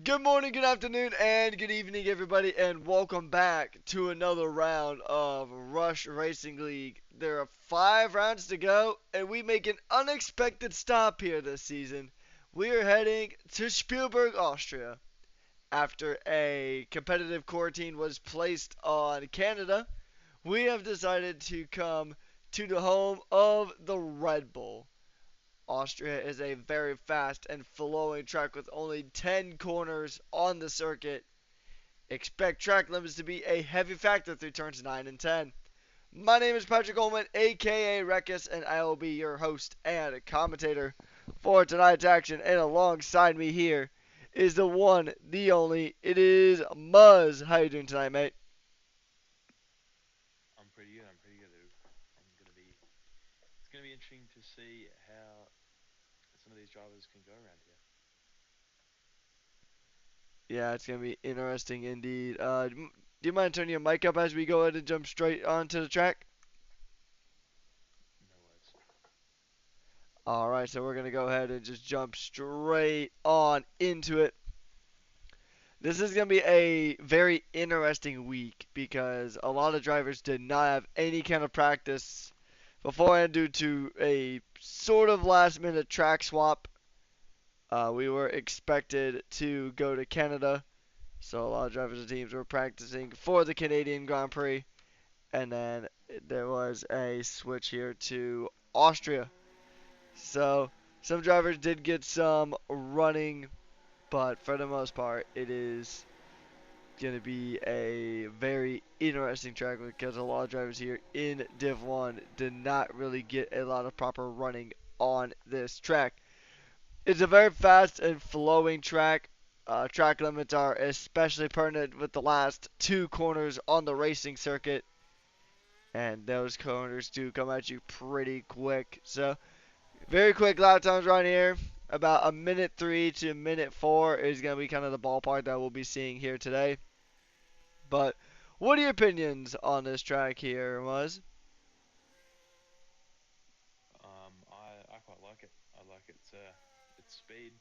Good morning, good afternoon, and good evening, everybody, and welcome back to another round of Rush Racing League. There are 5 rounds to go, and we make an unexpected stop here this season. We are heading to Spielberg, Austria. After a competitive quarantine was placed on Canada, we have decided to come to the home of the Red Bull. Austria is a very fast and flowing track with only 10 corners on the circuit. Expect track limits to be a heavy factor through turns 9 and 10. My name is Patrick Coleman, aka Rekus, and I will be your host and commentator for tonight's action. And alongside me here is the one, the only, it is Muzz. How you doing tonight, mate? I'm pretty good. I'm pretty good. I'm gonna be. It's gonna be interesting to see how some of these drivers can go around here. Yeah, it's gonna be interesting indeed. Do you mind turning your mic up as we go ahead and jump straight onto the track? No words. Alright, so we're going to go ahead and just jump straight on into it. This is going to be a very interesting week because a lot of drivers did not have any kind of practice beforehand due to a sort of last minute track swap. We were expected to go to Canada, so a lot of drivers and teams were practicing for the Canadian Grand Prix, and then there was a switch here to Austria. So some drivers did get some running, but for the most part, it is going to be a very interesting track because a lot of drivers here in Div1 did not really get a lot of proper running on this track. It's a very fast and flowing track. Track limits are especially pertinent with the last 2 corners on the racing circuit, and those corners do come at you pretty quick. So very quick lap times right here. About a minute 3 to minute 4 is going to be kind of the ballpark that we'll be seeing here today. But what are your opinions on this track here, Muzz? I quite like it. I like its speed.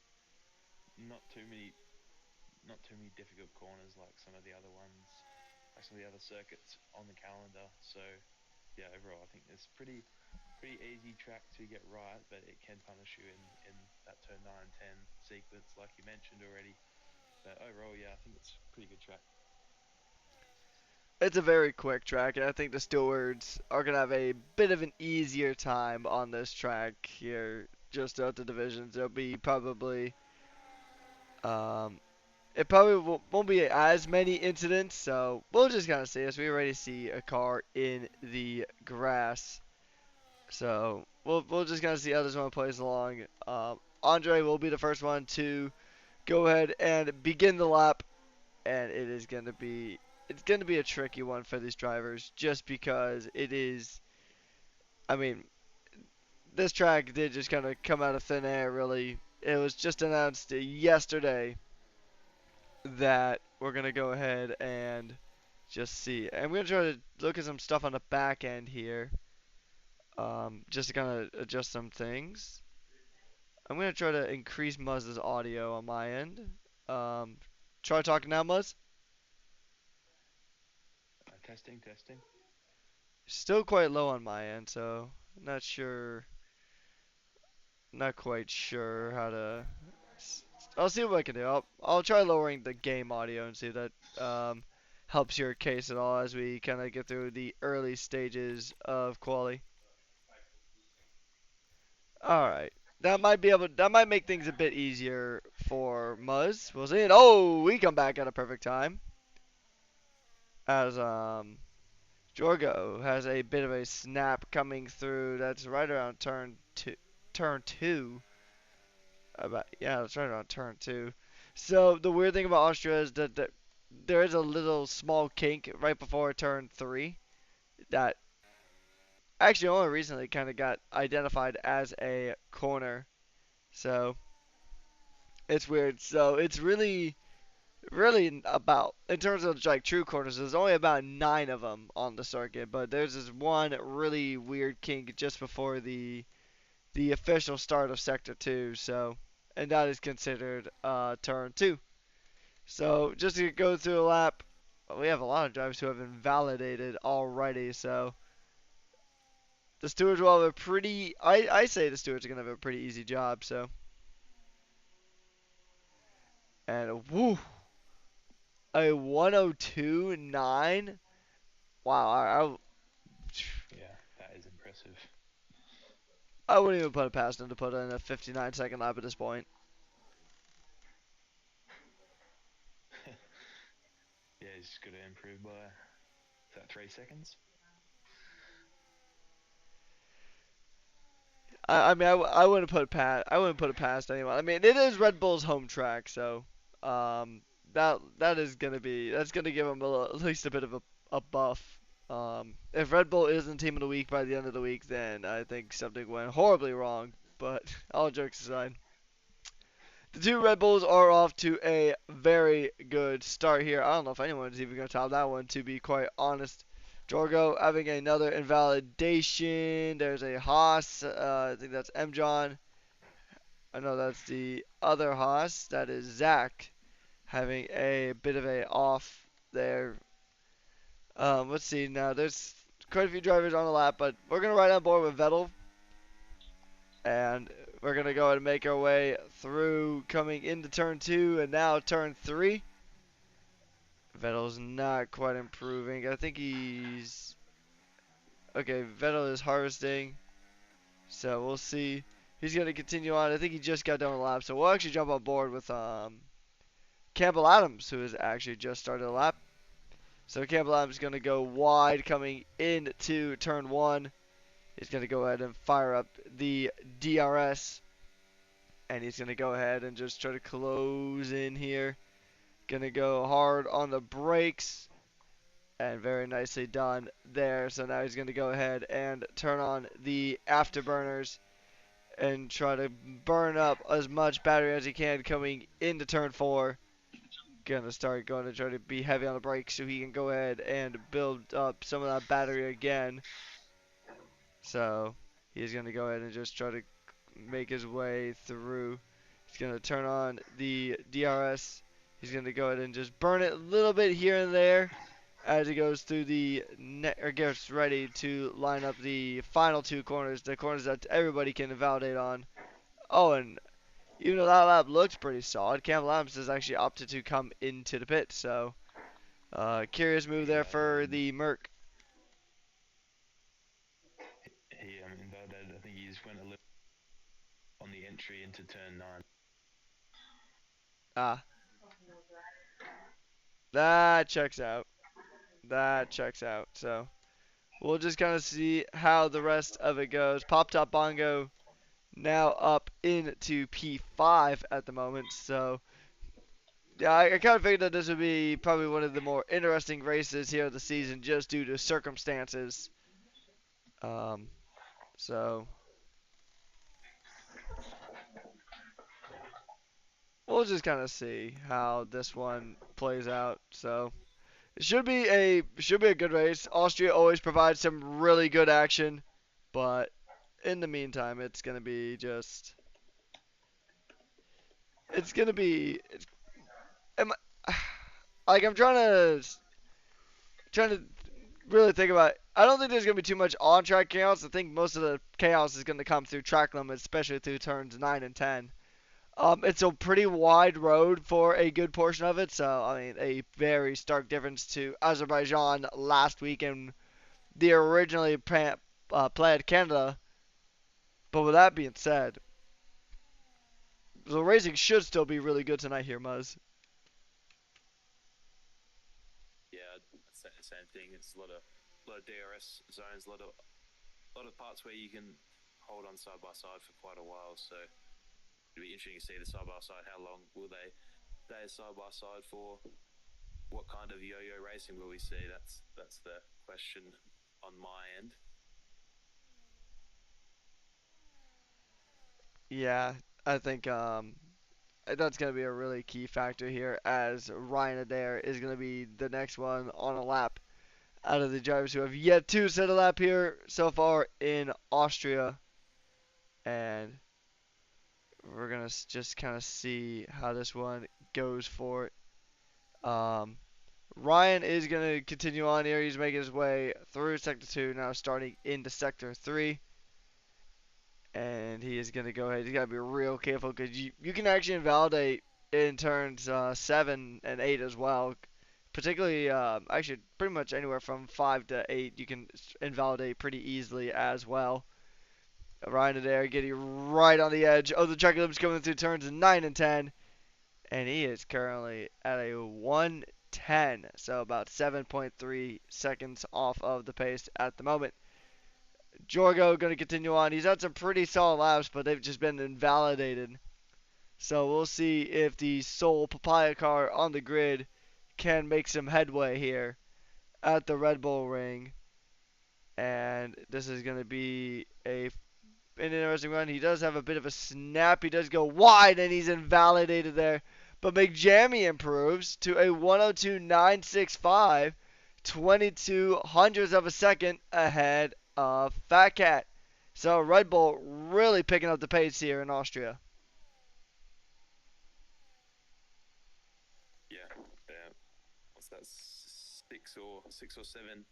Not too many, not too many difficult corners like some of the other ones, like some of the other circuits on the calendar. So yeah, overall, I think it's pretty easy track to get right, but it can punish you in that turn 9 and 10 sequence, like you mentioned already. But overall, yeah, I think it's a pretty good track. It's a very quick track, and I think the stewards are going to have a bit of an easier time on this track here just throughout the divisions. There'll be probably um, it probably won't be as many incidents, so we'll just kind of see as we already see a car in the grass. So we'll just kind of see how this one plays along. Andre will be the first one to go ahead and begin the lap, and it's gonna be a tricky one for these drivers just because it is. I mean, this track did just kind of come out of thin air. Really, it was just announced yesterday that we're gonna go ahead and just see. I'm gonna try to look at some stuff on the back end here, just to kind of adjust some things. I'm gonna try to increase Muzz's audio on my end. Um, try talking now, Muzz. Testing, testing. Still quite low on my end, so not sure, not quite sure how to. I'll see what I can do. I'll try lowering the game audio and see if that helps your case at all as we kind of get through the early stages of quali. All right. That might make things a bit easier for Muzz. We'll see. And oh, we come back at a perfect time as Jorgo has a bit of a snap coming through. That's right around turn two. About yeah, that's right around turn two. So the weird thing about Austria is that there is a little small kink right before turn three that actually only recently kind of got identified as a corner. So it's weird. So it's really about in terms of like true corners, there's only about 9 of them on the circuit, but there's this one really weird kink just before the official start of sector two. So and that is considered turn two. So just to go through a lap, we have a lot of drivers who have been validated already. So the stewards will have a pretty. I say the stewards are gonna have a pretty easy job. So and woo, a 102.9. Wow, Yeah, that is impressive. I wouldn't even put it past him to put in a 59-second lap at this point. Yeah, he's just got to improve by is that 3 seconds? I mean, I wouldn't put it past. I wouldn't put it past anyone. I mean, it is Red Bull's home track, so um, that is gonna be that's gonna give him at least a bit of a buff. If Red Bull isn't Team of the Week by the end of the week, then I think something went horribly wrong. But all jokes aside, the two Red Bulls are off to a very good start here. I don't know if anyone's even gonna top that one, to be quite honest. Jorgo having another invalidation. There's a Haas. I think that's M. John. I know that's the other Haas. That is Zach having a bit of a off there. Let's see now. There's quite a few drivers on the lap, but we're gonna ride on board with Vettel, and we're gonna go ahead and make our way through coming into turn two and now turn three. Vettel's not quite improving. I think he's okay. Vettel is harvesting. So we'll see. He's going to continue on. I think he just got done with a lap. So we'll actually jump on board with Campbell Adams, who has actually just started a lap. So Campbell Adams is going to go wide coming into turn one. He's going to go ahead and fire up the DRS. And he's going to go ahead and just try to close in here. Going to go hard on the brakes. And very nicely done there. So now he's going to go ahead and turn on the afterburners and try to burn up as much battery as he can coming into turn four. Gonna start going to try to be heavy on the brakes so he can go ahead and build up some of that battery again. So he's gonna go ahead and just try to make his way through. He's gonna turn on the DRS. He's gonna go ahead and just burn it a little bit here and there as he goes through the net or gets ready to line up the final two corners, the corners that everybody can validate on. Oh, and even though that lap looks pretty solid, Campbell Adams has actually opted to come into the pit. So, curious move there Yeah, for the Merc. I think he just went a little on the entry into turn 9. Ah, that checks out. That checks out. So, we'll just kind of see how the rest of it goes. Pop Top Bongo now up into P5 at the moment. So, yeah, I kind of figured that this would be probably one of the more interesting races here of the season just due to circumstances. Um, so, we'll just kind of see how this one plays out. So it should be a good race. Austria always provides some really good action, but in the meantime, it's gonna be am like I'm trying to really think about it. I don't think there's gonna be too much on track chaos. I think most of the chaos is gonna come through track limits, especially through turns 9 and 10. It's a pretty wide road for a good portion of it, so I mean a very stark difference to Azerbaijan last week and the originally planned Canada. But with that being said, the racing should still be really good tonight here, Muzz. Yeah, I'd say the same thing. It's a lot of DRS zones, a lot of parts where you can hold on side by side for quite a while. So it'll be interesting to see the side by side. How long will they stay side by side for? What kind of yo-yo racing will we see? That's the question on my end. Yeah, I think that's gonna be a really key factor here, as Ryan Adair is gonna be the next one on a lap out of the drivers who have yet to set a lap here so far in Austria, and we're gonna just kind of see how this one goes for it. Um, Ryan is going to continue on here. He's making his way through Sector 2, now starting into Sector 3. And he is going to go ahead. He's got to be real careful because you can actually invalidate in turns 7 and 8 as well. Particularly, actually, pretty much anywhere from 5 to 8, you can invalidate pretty easily as well. Ryan Adair getting right on the edge of the track limits coming through turns 9 and 10. And he is currently at a 110, so about 7.3 seconds off of the pace at the moment. Jorgo going to continue on. He's had some pretty solid laps, but they've just been invalidated. So we'll see if the sole papaya car on the grid can make some headway here at the Red Bull Ring. And this is going to be an interesting run. He does have a bit of a snap. He does go wide, and he's invalidated there. But McJammy improves to a 102.965, 22 hundredths of a second ahead of Fat Cat. So Red Bull really picking up the pace here in Austria. Yeah, what's that? 6 or 7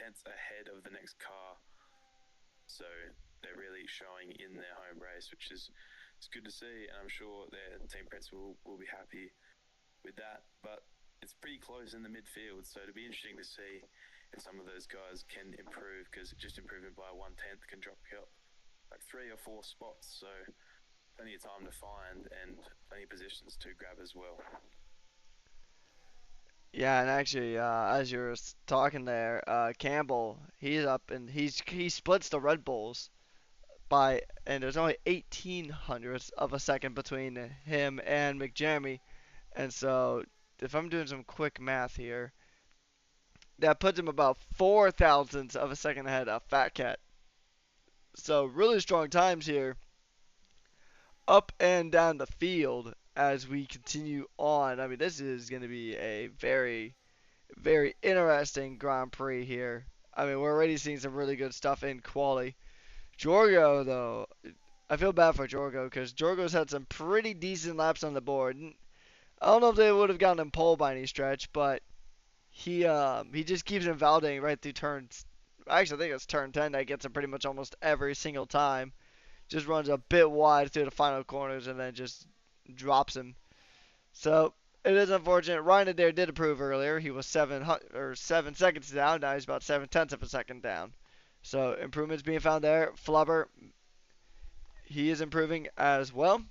tenths ahead of the next car. So they're really showing in their home race, which is it's good to see, and I'm sure their team principal will be happy with that. But it's pretty close in the midfield, so it'll be interesting to see if some of those guys can improve, because just improving by 1/10 can drop you up like 3 or 4 spots. So plenty of time to find and plenty of positions to grab as well. Yeah, and actually, as you were talking there, Campbell, he's up and he splits the Red Bulls by, and there's only 18 hundredths of a second between him and McJammy. And so, if I'm doing some quick math here, that puts him about 4 thousandths of a second ahead of Fat Cat. So, really strong times here, up and down the field as we continue on. I mean, this is going to be a very, very interesting Grand Prix here. I mean, we're already seeing some really good stuff in quali. Jorgo, though, I feel bad for Jorgo because Jorgo's had some pretty decent laps on the board. I don't know if they would have gotten him pole by any stretch, but he just keeps invalidating right through turns. Actually, I think it's turn 10 that gets him pretty much almost every single time. Just runs a bit wide through the final corners and then just drops him. So it is unfortunate. Ryan Adair did improve earlier. He was 7 seconds down. Now he's about 7 tenths of a second down. So improvements being found there. Flubber, he is improving as well.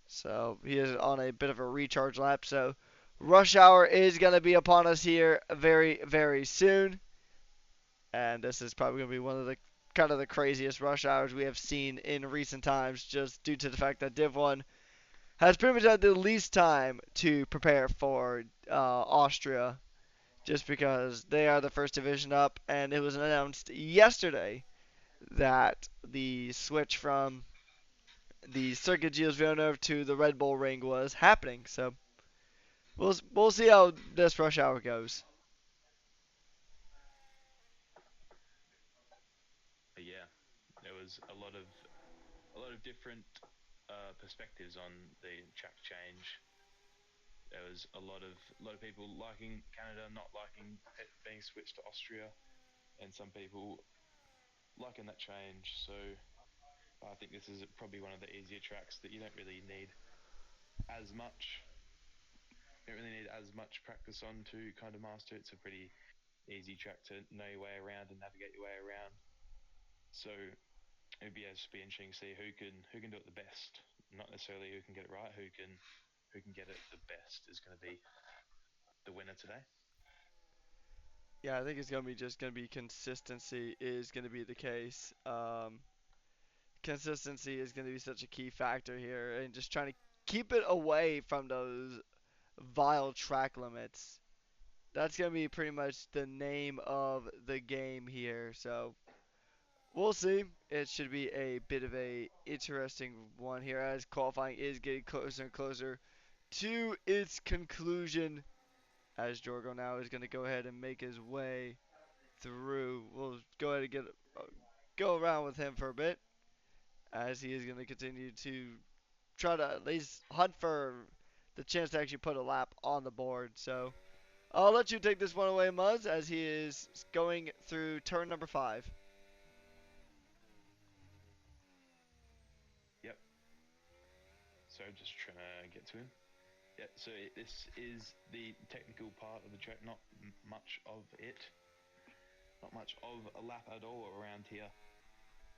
So he is on a bit of a recharge lap. So rush hour is going to be upon us here very, very soon. And this is probably going to be one of the kind of the craziest rush hours we have seen in recent times, just due to the fact that Div1 has pretty much had the least time to prepare for Austria, just because they are the first division up, and it was announced yesterday that the switch from the Circuit Gilles Villeneuve to the Red Bull Ring was happening. So we'll see how this rush hour goes. Yeah, there was a lot of different perspectives on the track change. There was a lot of people liking Canada, not liking it being switched to Austria, and some people liking that change. So I think this is probably one of the easier tracks that you don't really need as much. You don't really need as much practice on to kind of master. It's a pretty easy track to know your way around and navigate your way around. So it'd be just be interesting to see who can do it the best. Not necessarily who can get it right, who can get it the best is going to be the winner today. Yeah, I think it's gonna be consistency is gonna be the case. Consistency is gonna be such a key factor here, and just trying to keep it away from those vile track limits. That's gonna be pretty much the name of the game here. So we'll see. It should be a bit of a interesting one here as qualifying is getting closer and closer to its conclusion. As Jorgo now is gonna go ahead and make his way through. We'll go ahead and go around with him for a bit, as he is going to continue to try to at least hunt for the chance to actually put a lap on the board. So I'll let you take this one away, Muzz, as he is going through turn number 5. Yep. So just trying to get to him. Yeah, so this is the technical part of the track, not much of it. Not much of a lap at all around here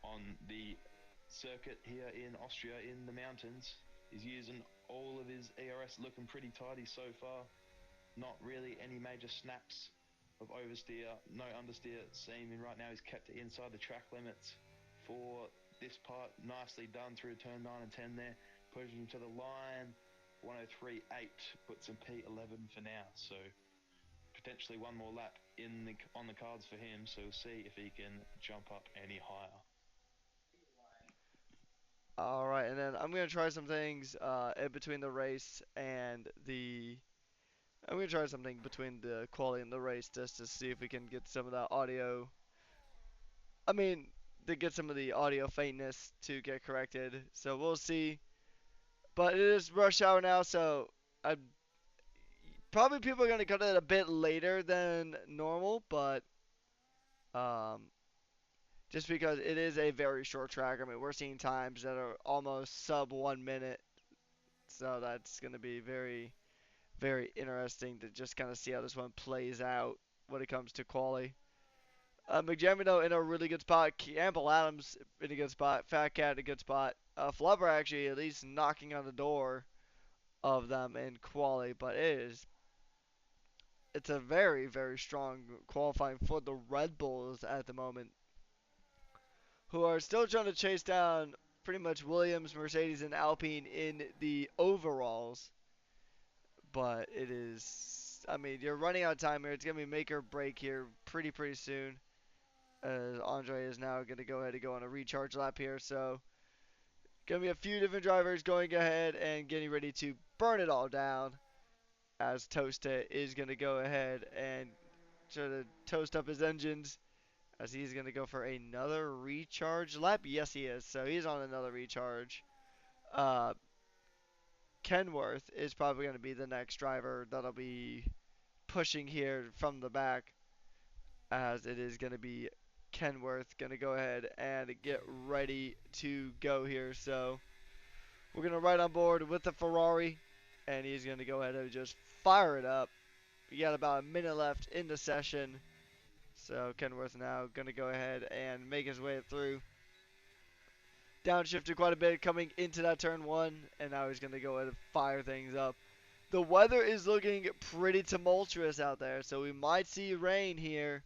on the circuit here in Austria in the mountains. He's using all of his ERS, looking pretty tidy so far. Not really any major snaps of oversteer, no understeer seeming right now. He's kept it inside the track limits for this part. Nicely done through turn 9 and 10 there. Pushing him to the line. 103.8 puts him P11 for now. So potentially one more lap on the cards for him. So we'll see if he can jump up any higher. All right, and then I'm gonna try some things in between the race and the. I'm gonna try something between the quality and the race just to see if we can get some of that audio. I mean, to get some of the audio faintness to get corrected. So we'll see. But it is rush hour now, so I probably people are gonna cut it a bit later than normal, but um, just because it is a very short track. I mean, we're seeing times that are almost sub 1 minute, so that's gonna be very, very interesting to just kind of see how this one plays out when it comes to quali. McJamino in a really good spot. Campbell Adams in a good spot. Fat Cat in a good spot. Flubber actually at least knocking on the door of them in quali, but it's a very, very strong qualifying for the Red Bulls at the moment, who are still trying to chase down pretty much Williams, Mercedes, and Alpine in the overalls. But it is, I mean, you're running out of time here. It's going to be make or break here pretty soon. As Andre is now going to go ahead and go on a recharge lap here. So, going to be a few different drivers going ahead and getting ready to burn it all down. As Toasta is going to go ahead and try to toast up his engines. As he's going to go for another recharge lap. Yes, he is. So, he's on another recharge. Uh, Kenworth is probably going to be the next driver that'll be pushing here from the back, as it is going to be Kenworth going to go ahead and get ready to go here. So we're going to ride on board with the Ferrari, and he's going to go ahead and just fire it up. We got about a minute left in the session. So Kenworth now going to go ahead and make his way through. Downshifted quite a bit coming into that turn 1, and now he's going to go ahead and fire things up. The weather is looking pretty tumultuous out there, so we might see rain here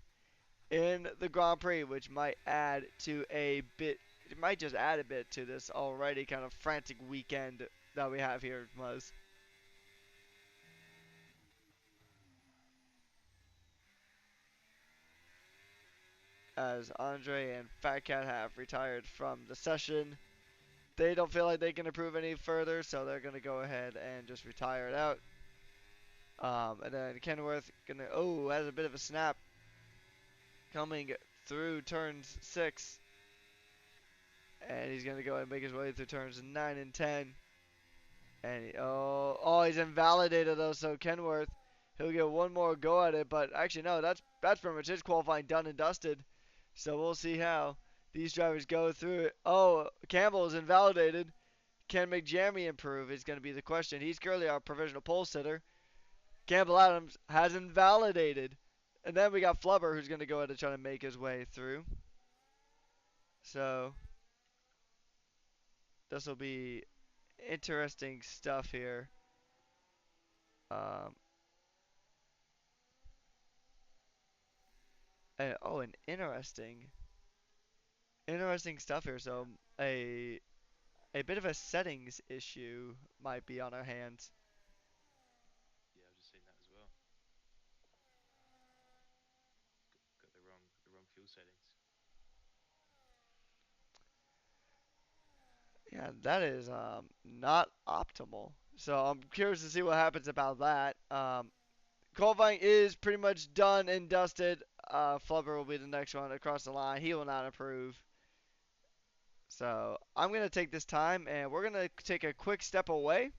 in the Grand Prix, which might add to a bit. It might just add a bit to this already kind of frantic weekend that we have here, Muzz. As Andre and Fat Cat have retired from the session, they don't feel like they can improve any further, so they're gonna go ahead and just retire it out. And then Kenworth gonna has a bit of a snap coming through turns 6. And he's going to go ahead and make his way through turns 9 and 10. And he's invalidated though, so Kenworth, he'll get one more go at it. But actually, no, that's pretty much his qualifying done and dusted. So we'll see how these drivers go through it. Oh, Campbell is invalidated. Can McJamie improve is going to be the question. He's currently our provisional pole sitter. Campbell Adams has invalidated. And then we got Flubber, who's going to go ahead and try to make his way through. So this will be interesting stuff here. Um, and interesting stuff here. So a bit of a settings issue might be on our hands. Yeah, I've just seen that as well. Got the wrong fuel settings. Yeah, that is not optimal. So I'm curious to see what happens about that. Qualifying is pretty much done and dusted. Flubber will be the next one across the line. He will not improve. So I'm gonna take this time and we're gonna take a quick step away.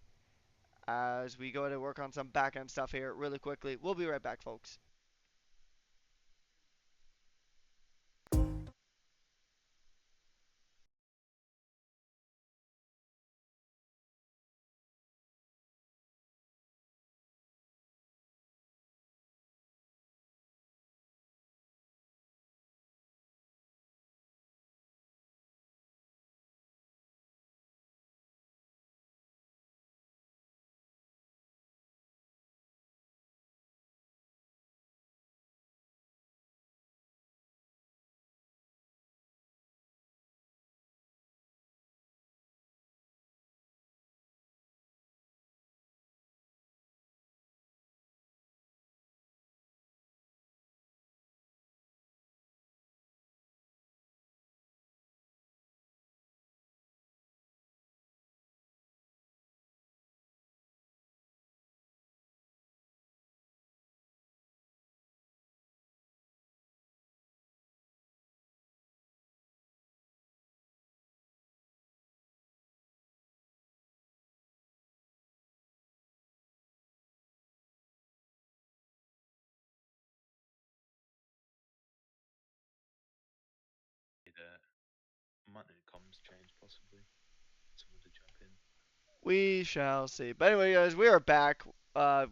as we go ahead and work on some back end stuff here really quickly. We'll be right back, folks. Might need a comms change possibly. Someone to jump in. We shall see. But anyway, guys, we are back.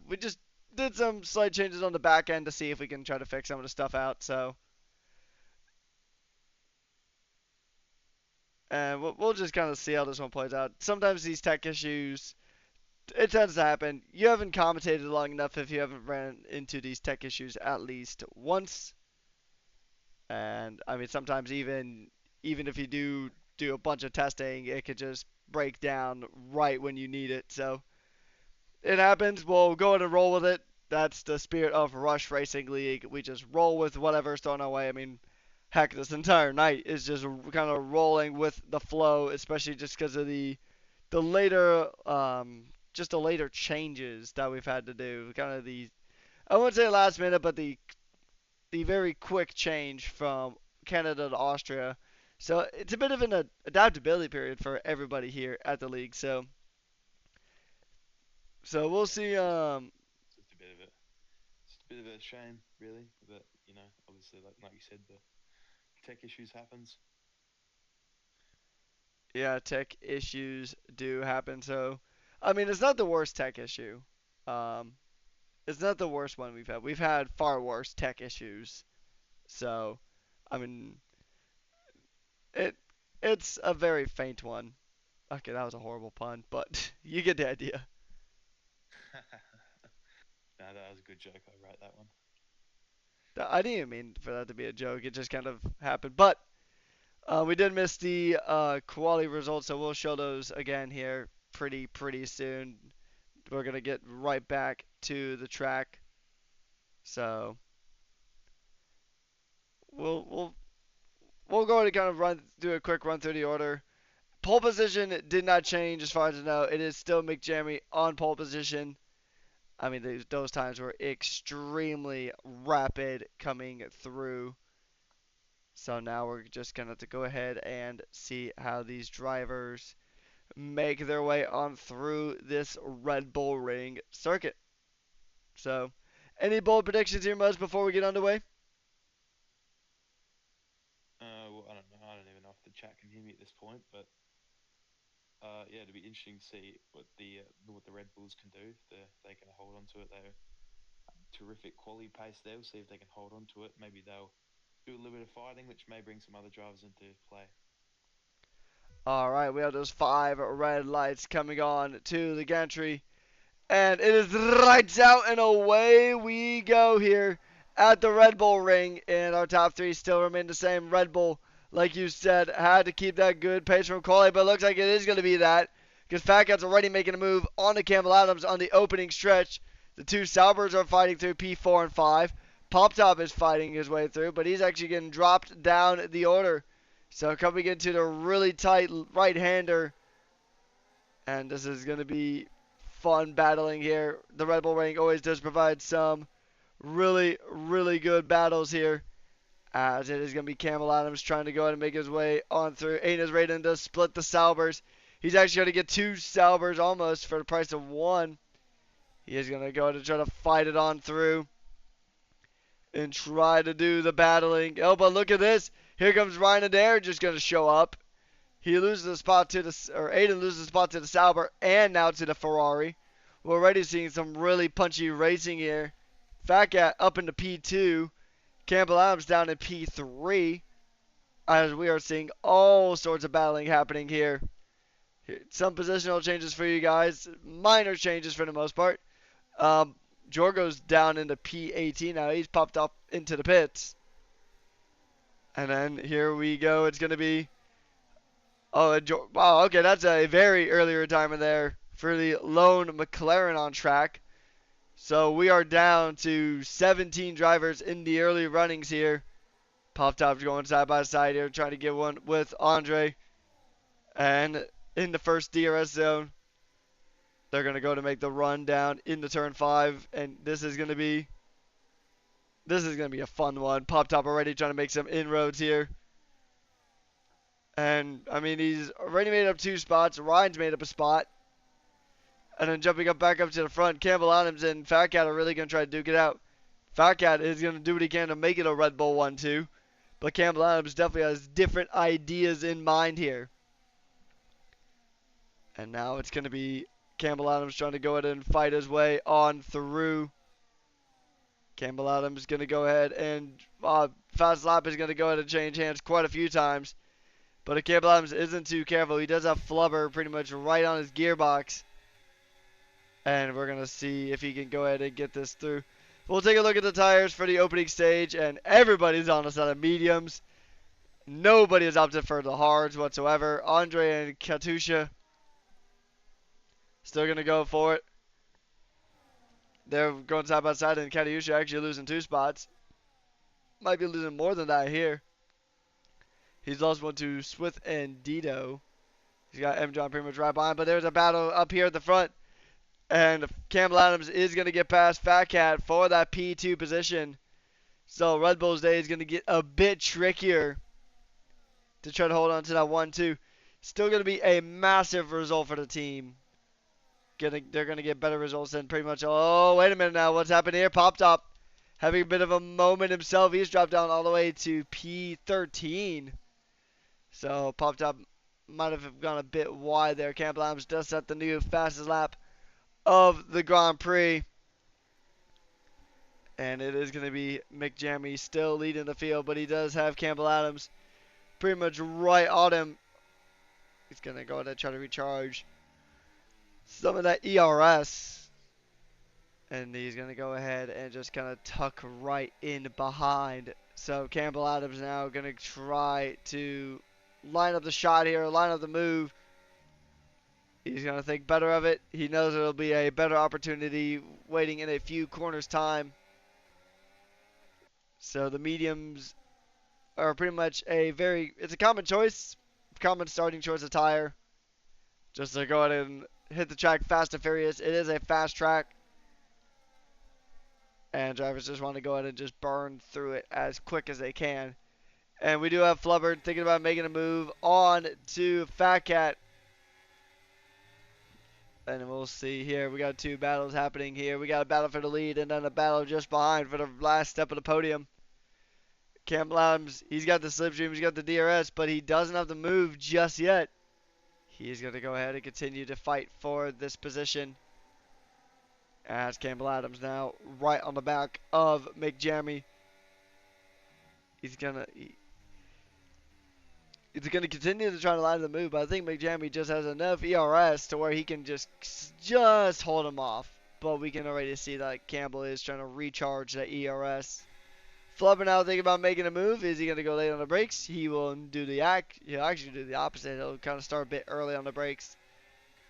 We just did some slight changes on the back end to see if we can try to fix some of the stuff out. So, and we'll just kind of see how this one plays out. Sometimes these tech issues, it tends to happen. You haven't commentated long enough if you haven't ran into these tech issues at least once. And I mean, sometimes even if you do a bunch of testing, it could just break down right when you need it. So it happens. We'll go ahead and roll with it. That's the spirit of Rush Racing League. We just roll with whatever's thrown our way. I mean, heck, this entire night is just kind of rolling with the flow, especially just because of the later just the later changes that we've had to do. Kind of the I wouldn't say last minute, but the very quick change from Canada to Austria. So it's a bit of an adaptability period for everybody here at the league. So we'll Yeah, see. it's just a bit of a shame, really. But obviously, like you said, the tech issues happens. Yeah, tech issues do happen. So I mean, it's not the worst tech issue. Um, it's not the worst one we've had. We've had far worse tech issues. So I mean, it it's a very faint one. Okay, that was a horrible pun, but you get the idea. No, that was a good joke. I wrote that one. I didn't even mean for that to be a joke. It just kind of happened. But we did miss the quality results, so we'll show those again here pretty soon. We're gonna get right back to the track, so we'll we'll we'll go ahead and kind of do a quick run through the order. Pole position did not change as far as I know. It is still McJamie on pole position. I mean, those times were extremely rapid coming through. So now we're just going to go ahead and see how these drivers make their way on through this Red Bull Ring circuit. So, any bold predictions here, Muzz, before we get underway? Well, I don't know. I don't even know if the chat can hear me at this point, but yeah, it'll be interesting to see what the Red Bulls can do. If they can hold on to it. They're terrific quality pace there. We'll see if they can hold on to it. Maybe they'll do a little bit of fighting, which may bring some other drivers into play. All right, we have those 5 red lights coming on to the gantry. And it is lights out and away we go here at the Red Bull Ring. And our top 3 still remain the same. Red Bull, like you said, had to keep that good pace from quality, but it looks like it is going to be that. Because Fat Cat's already making a move on to Campbell Adams on the opening stretch. The 2 Saubers are fighting through P4 and 5. Pop Top is fighting his way through, but he's actually getting dropped down the order. So coming into the really tight right-hander, and this is going to be fun battling here. The Red Bull Ring always does provide some really good battles here. As it is going to be Camel Adams trying to go ahead and make his way on through. Aina's Raiden does split the Saubers. He's actually going to get 2 Saubers almost for the price of 1. He is going to go to try to fight it on through and try to do the battling. Oh, but look at this. Here comes Ryan Adair just going to show up. He loses the spot to the, or Aiden loses the spot to the Sauber and now to the Ferrari. We're already seeing some really punchy racing here. Fat Cat up into P2. Campbell Adams down in P3. As we are seeing all sorts of battling happening here. Some positional changes for you guys. Minor changes for the most part. Jorgo's down into P18 now. He's popped up into the pits. And then here we go. It's going to be... Oh, wow, okay, that's a very early retirement there for the lone McLaren on track. So we are down to 17 drivers in the early runnings here. Pop Top's going side by side here, trying to get one with Andre. And in the first DRS zone, they're going to go to make the run down into turn 5. And this is going to be a fun one. Pop Top already trying to make some inroads here. And, I mean, he's already made up 2 spots. Ryan's made up a spot. And then jumping up back up to the front, Campbell Adams and Fat Cat are really going to try to duke it out. Fat Cat is going to do what he can to make it a Red Bull 1-2. But Campbell Adams definitely has different ideas in mind here. And now it's going to be Campbell Adams trying to go ahead and fight his way on through. Campbell Adams is going to go ahead and fast lap is going to go ahead and change hands quite a few times. But if Campbell Adams isn't too careful, he does have flubber pretty much right on his gearbox. And we're going to see if he can go ahead and get this through. We'll take a look at the tires for the opening stage, and everybody's on a set of mediums. Nobody has opted for the hards whatsoever. Andre and Katusha still going to go for it. They're going side by side, and Katusha actually losing 2 spots. Might be losing more than that here. He's lost one to Swith and Dido. He's got M. John pretty much right behind, but there's a battle up here at the front. And Campbell Adams is going to get past Fat Cat for that P2 position. So Red Bull's day is going to get a bit trickier to try to hold on to that 1-2. Still going to be a massive result for the team. They're going to get better results than pretty much... Oh, wait a minute now. What's happened here? Pop Top having a bit of a moment himself. He's dropped down all the way to P13. So Pop Top might have gone a bit wide there. Campbell Adams does set the new fastest lap of the Grand Prix. And it is going to be Mick Jammy still leading the field, but he does have Campbell Adams pretty much right on him. He's going to go ahead and try to recharge some of that ERS. And he's going to go ahead and just kind of tuck right in behind. So Campbell Adams now going to try to line up the shot here, line up the move. He's going to think better of it. He knows it'll be a better opportunity waiting in a few corners time. So the mediums are pretty much it's a common choice, common starting choice of tire. Just to go ahead and hit the track fast and furious. It is a fast track. And drivers just want to go ahead and just burn through it as quick as they can. And we do have Flubber thinking about making a move on to Fat Cat. And we'll see here. We got 2 battles happening here. We got a battle for the lead and then a battle just behind for the last step of the podium. Campbell Adams, he's got the slipstream, he's got the DRS, but he doesn't have the move just yet. He's going to go ahead and continue to fight for this position. As Campbell Adams now right on the back of McJammy. He's going to continue to try to line the move, but I think McJammy just has enough ERS to where he can just hold him off. But we can already see that Campbell is trying to recharge that ERS. Flubber now thinking about making a move. Is he going to go late on the brakes? He will do he'll actually do the opposite. He'll kind of start a bit early on the brakes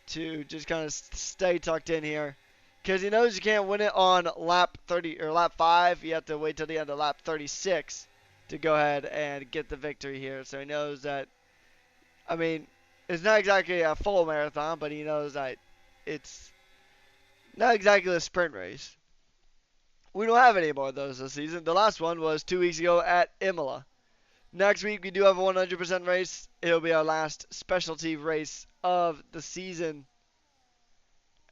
to just kind of stay tucked in here. Because he knows you can't win it on lap 30 or lap 5. You have to wait till the end of lap 36 to go ahead and get the victory here. So he knows that, I mean, it's not exactly a full marathon, but he knows that it's not exactly a sprint race. We don't have any more of those this season. The last one was 2 weeks ago at Imola. Next week, we do have a 100% race. It'll be our last specialty race of the season.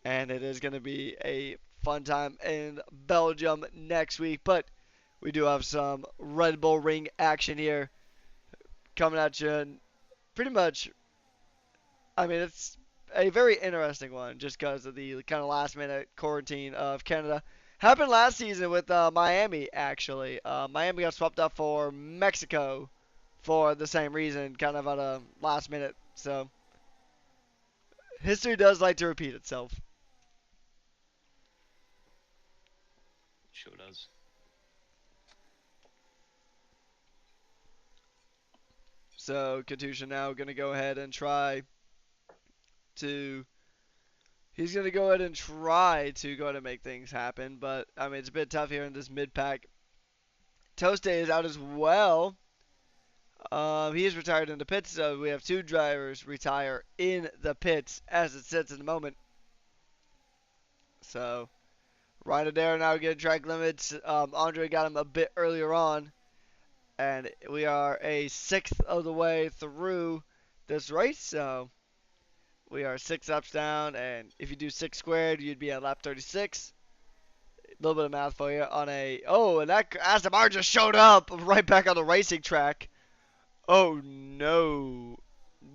And it is going to be a fun time in Belgium next week. But we do have some Red Bull Ring action here coming at you. Pretty much, I mean, it's a very interesting one just because of the kind of last minute quarantine of Canada. Happened last season with Miami, actually. Miami got swept up for Mexico for the same reason, kind of at a last minute. So history does like to repeat itself. Sure does. So Katusha now going to go ahead and try to. He's going to go ahead and try to go ahead and make things happen, but I mean it's a bit tough here in this mid pack. Toast is out as well. He is retired in the pits, so we have two drivers retire in the pits as it sits in the moment. So Ryan Adair now getting track limits. Andre got him a bit earlier on, and we are a sixth of the way through this race. So we are 6 laps down, and if you do 6 squared, you'd be at lap 36. A little bit of math for you on a. Oh, and that Aston Martin just showed up right back on the racing track. Oh no.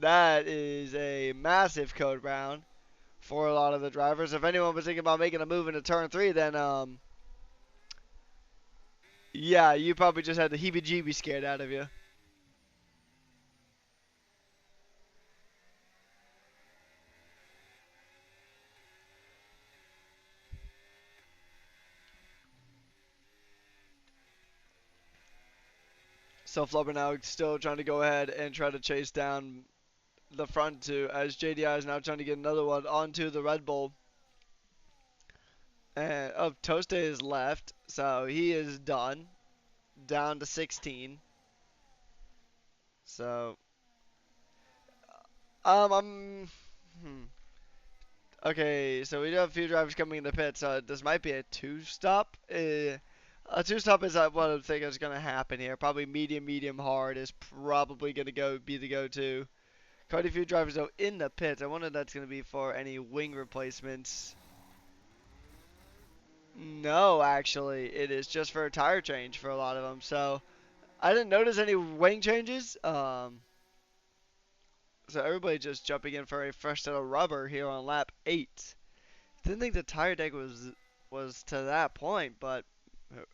That is a massive code round for a lot of the drivers. If anyone was thinking about making a move into turn 3, then yeah, you probably just had the heebie-jeebies scared out of you. So Flubber now still trying to go ahead and try to chase down the front two as JDI is now trying to get another one onto the Red Bull. And Toste is left, so he is done. Down to 16. So I'm okay, so we do have a few drivers coming in the pit, so this might be a two-stop. A two-stop is what I think is going to happen here. Probably medium, hard is probably going to be the go-to. Quite a few drivers though in the pits. I wonder if that's going to be for any wing replacements. No, actually, it is just for a tire change for a lot of them. So I didn't notice any wing changes. So everybody just jumping in for a fresh set of rubber here on lap 8. Didn't think the tire deck was to that point, but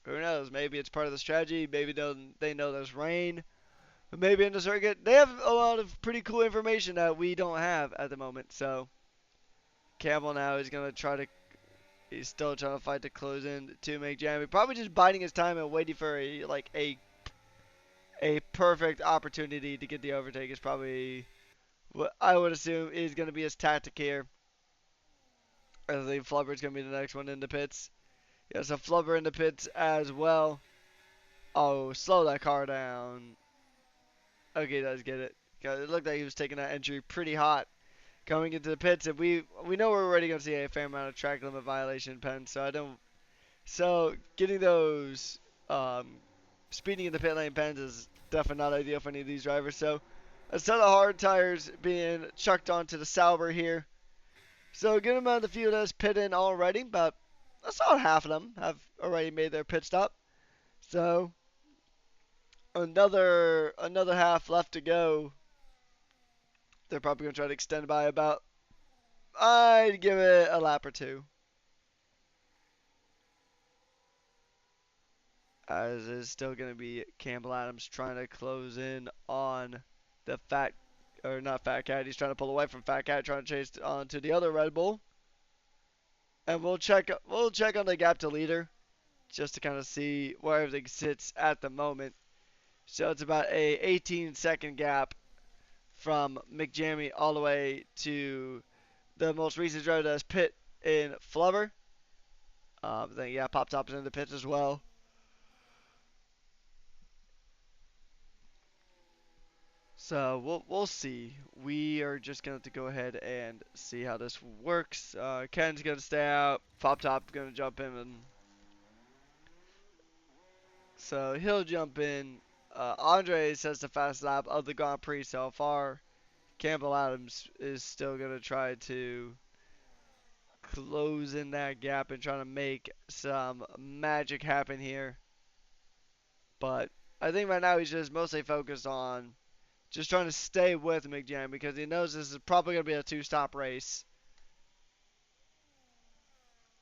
who knows? Maybe it's part of the strategy. Maybe they know there's rain. Maybe in the circuit they have a lot of pretty cool information that we don't have at the moment. So Campbell now is gonna try to. He's still trying to fight to close in to make Jamie. Probably just biding his time and waiting for a perfect opportunity to get the overtake is probably what I would assume is going to be his tactic here. I think Flubber's going to be the next one in the pits. Yeah, so Flubber in the pits as well. Oh, slow that car down. Okay, he does get it. It looked like he was taking that entry pretty hot coming into the pits, and we know we're already going to see a fair amount of track limit violation pens. So I don't. So getting those speeding in the pit lane pens is definitely not ideal for any of these drivers. So a set of hard tires being chucked onto the Sauber here. So a good amount of the field has pit in already, but a solid half of them have already made their pit stop. So another half left to go. They're probably gonna try to extend by about. I'd give it a lap or two. As is still gonna be Campbell Adams trying to close in on the fat, or not Fat Cat. He's trying to pull away from Fat Cat, trying to chase on to the other Red Bull. And we'll check on the gap to leader just to kind of see where everything sits at the moment. So it's about a 18-second gap from McJamie all the way to the most recent driver that's pit in Flubber. Then yeah, Pop Top is in the pits as well. So we'll see. We are just gonna have to go ahead and see how this works. Ken's gonna stay out. Pop Top gonna jump in, and so he'll jump in. Andre says the fastest lap of the Grand Prix so far. Campbell Adams is still gonna try to closing that gap and trying to make some magic happen here. But I think right now he's just mostly focused on just trying to stay with McJam because he knows this is probably going to be a two-stop race.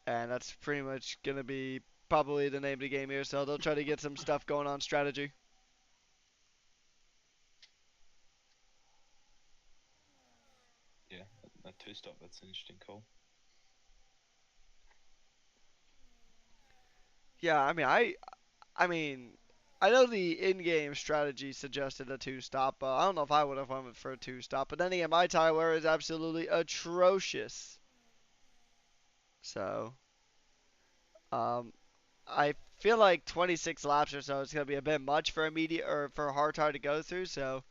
And that's pretty much going to be probably the name of the game here. So they'll try to get some stuff going on strategy. Yeah, a two stop. That's an interesting call. Yeah, I mean, I know the in-game strategy suggested a two-stop, but I don't know if I would have went for a two-stop. But then again, my tire wear is absolutely atrocious. So, um, I feel like 26 laps or so is going to be a bit much for a media or for a hard tire to go through. So,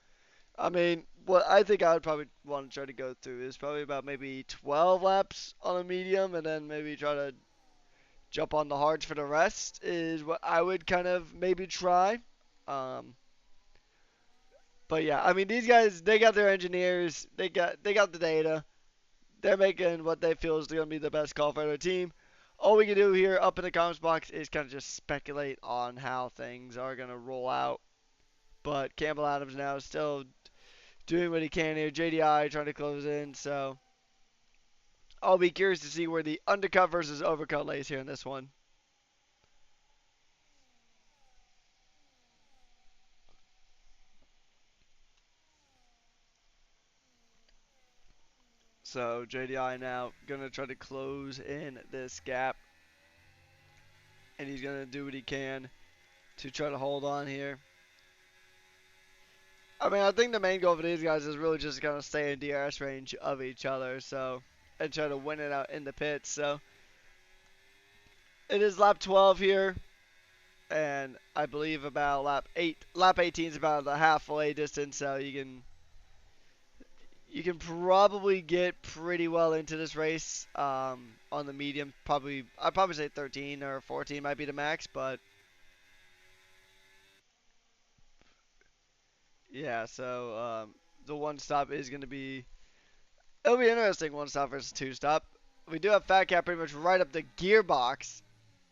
I mean, what I think I would probably want to try to go through is probably about maybe 12 laps on a medium, and then maybe try to jump on the hards for the rest. Is what I would kind of maybe try. Um, but yeah, I mean, these guys, they got their engineers, they got the data. They're making what they feel is going to be the best call for their team. All we can do here up in the comments box is kind of just speculate on how things are going to roll out. But Campbell Adams now is still doing what he can here. JDI trying to close in, so I'll be curious to see where the undercut versus overcut lays here in this one. So JDI now going to try to close in this gap, and he's going to do what he can to try to hold on here. I mean, I think the main goal for these guys is really just gonna stay in DRS range of each other, so and try to win it out in the pits. So it is lap 12 here, and I believe about lap 18 is about the halfway distance, so you can probably get pretty well into this race on the medium. Probably I'd probably say 13 or 14 might be the max, but yeah. So the one stop is gonna be it'll be interesting one stop versus two stop. We do have Fat Cat pretty much right up the gearbox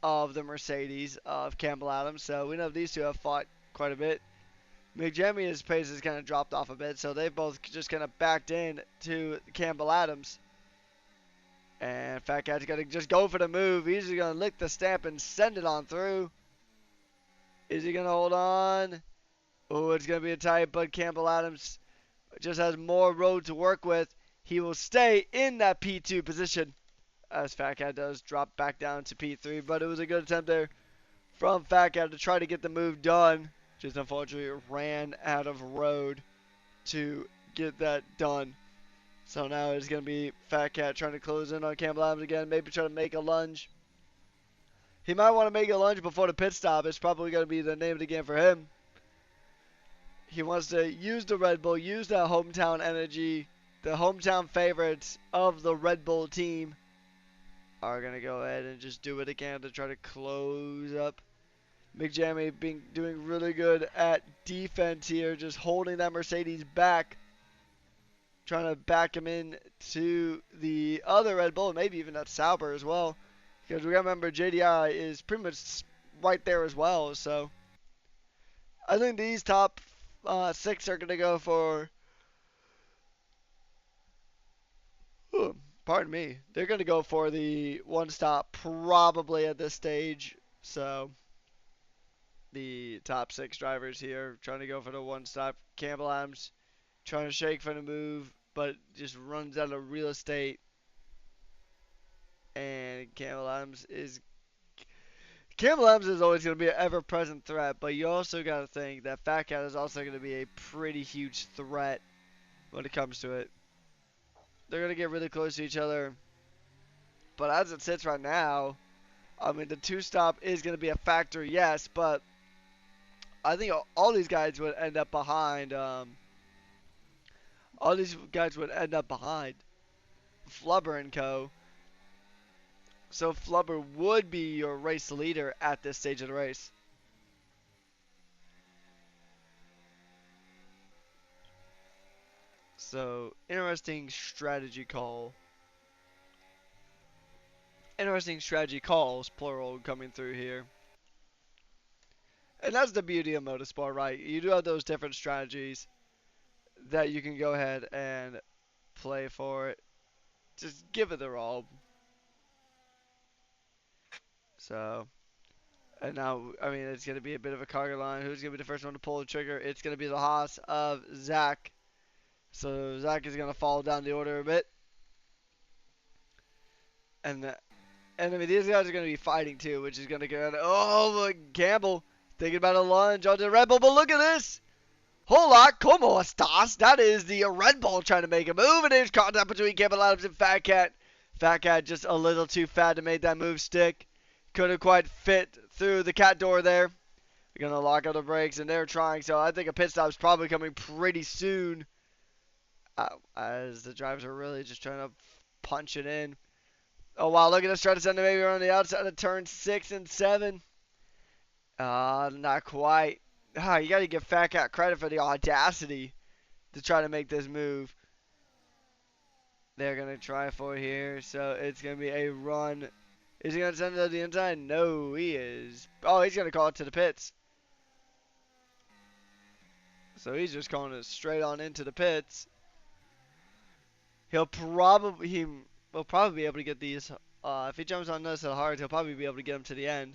of the Mercedes of Campbell Adams, so we know these two have fought quite a bit. McJamia's pace has kind of dropped off a bit, so they both just kind of backed in to Campbell Adams. And Fat Cat's got to just go for the move. He's just going to lick the stamp and send it on through. Is he going to hold on? Oh, it's going to be a tight, but Campbell Adams just has more road to work with. He will stay in that P2 position as Fat Cat does drop back down to P3, but it was a good attempt there from Fat Cat to try to get the move done. Just unfortunately ran out of road to get that done. So now it's going to be Fat Cat trying to close in on Campbell Adams again, maybe try to make a lunge. He might want to make a lunge before the pit stop. It's probably going to be the name of the game for him. He wants to use the Red Bull, use that hometown energy. The hometown favorites of the Red Bull team are going to go ahead and just do what they can to try to close up. McJamie doing really good at defense here, just holding that Mercedes back, trying to back him in to the other Red Bull, maybe even that Sauber as well. Because we got to remember JDI is pretty much right there as well. So I think these top six are going to go for, pardon me, they're going to go for the one stop probably at this stage. So the top six drivers here trying to go for the one stop. Campbell Adams trying to shake for the move, but just runs out of real estate. And Campbell Adams is always going to be an ever-present threat, but you also got to think that Fat Cat is also going to be a pretty huge threat when it comes to it. They're going to get really close to each other, but as it sits right now, I mean, the two-stop is going to be a factor, yes, but I think all these guys would end up behind. All these guys would end up behind Flubber and Co. So Flubber would be your race leader at this stage of the race. So interesting strategy call. interesting strategy calls, plural, coming through here. And that's the beauty of motorsport, right? You do have those different strategies that you can go ahead and play for it. Just give it their all. So, and now, I mean, it's going to be a bit of a cargo line. Who's going to be the first one to pull the trigger? It's going to be the Haas of Zach. So, Zach is going to fall down the order a bit. And, and I mean, these guys are going to be fighting too, which is going to get. Oh, Campbell thinking about a lunge onto the Red Bull, but look at this. Hola, como estas? That is the Red Bull trying to make a move, and there's contact between Campbell Adams and Fat Cat. Fat Cat just a little too fat to make that move stick. Couldn't quite fit through the cat door there. They're going to lock out the brakes, and they're trying, so I think a pit stop is probably coming pretty soon. As the drivers are really just trying to punch it in. Oh, wow, look at us trying to send the baby around the outside of turn 6 and 7. Not quite. You got to give Fat Cat credit for the audacity to try to make this move. They're going to try for it here, so it's going to be a run. Is he going to send it to the inside? No, he is. Oh, he's going to call it to the pits. So he's just calling it straight on into the pits. He'll probably be able to get these. If he jumps on this at hard, he'll probably be able to get them to the end.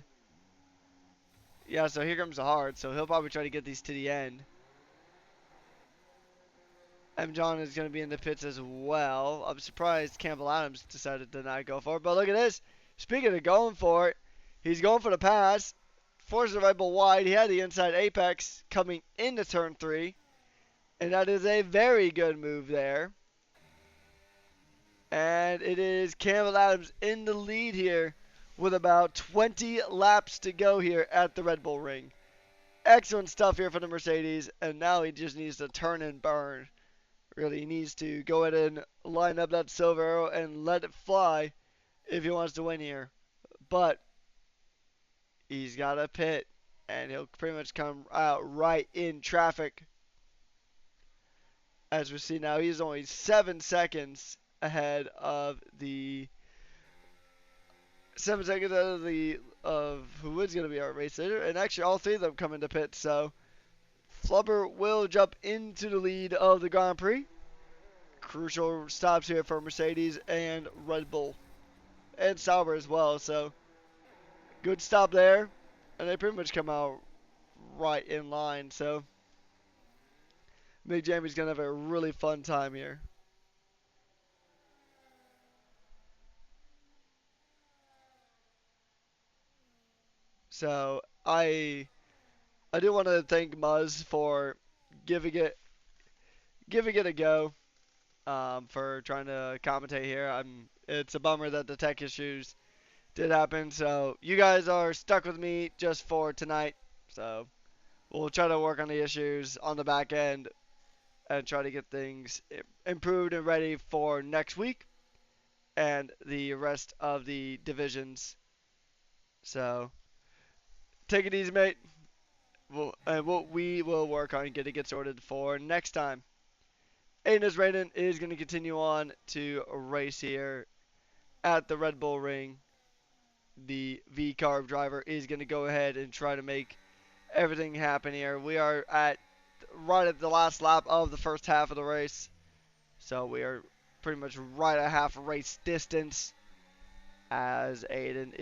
Yeah, so here comes the hard, so he'll probably try to get these to the end. M. John is going to be in the pits as well. I'm surprised Campbell Adams decided to not go for it. But look at this. Speaking of going for it, he's going for the pass. Forces the Red Bull wide. He had the inside apex coming into turn 3. And that is a very good move there. And it is Campbell Adams in the lead here with about 20 laps to go here at the Red Bull Ring. Excellent stuff here for the Mercedes. And now he just needs to turn and burn. Really, he needs to go ahead and line up that silver arrow and let it fly if he wants to win here. But he's got a pit, and he'll pretty much come out right in traffic. As we see now, he's only 7 seconds ahead of the 7 seconds of who is going to be our race leader, and actually all 3 of them come into pit. So Flubber will jump into the lead of the Grand Prix. Crucial stops here for Mercedes and Red Bull. And Sauber as well, so good stop there. And they pretty much come out right in line, so Big Jamie's going to have a really fun time here. So I do want to thank Muzz for giving it a go. For trying to commentate here. It's a bummer that the tech issues did happen. So you guys are stuck with me just for tonight. So we'll try to work on the issues on the back end and try to get things improved and ready for next week and the rest of the divisions. So take it easy, mate. We will work on getting it sorted for next time. Aiden Raiden is going to continue on to race here at the Red Bull Ring. The V-Carb driver is going to go ahead and try to make everything happen here. We are right at the last lap of the first half of the race. So we are pretty much right at half race distance as Raiden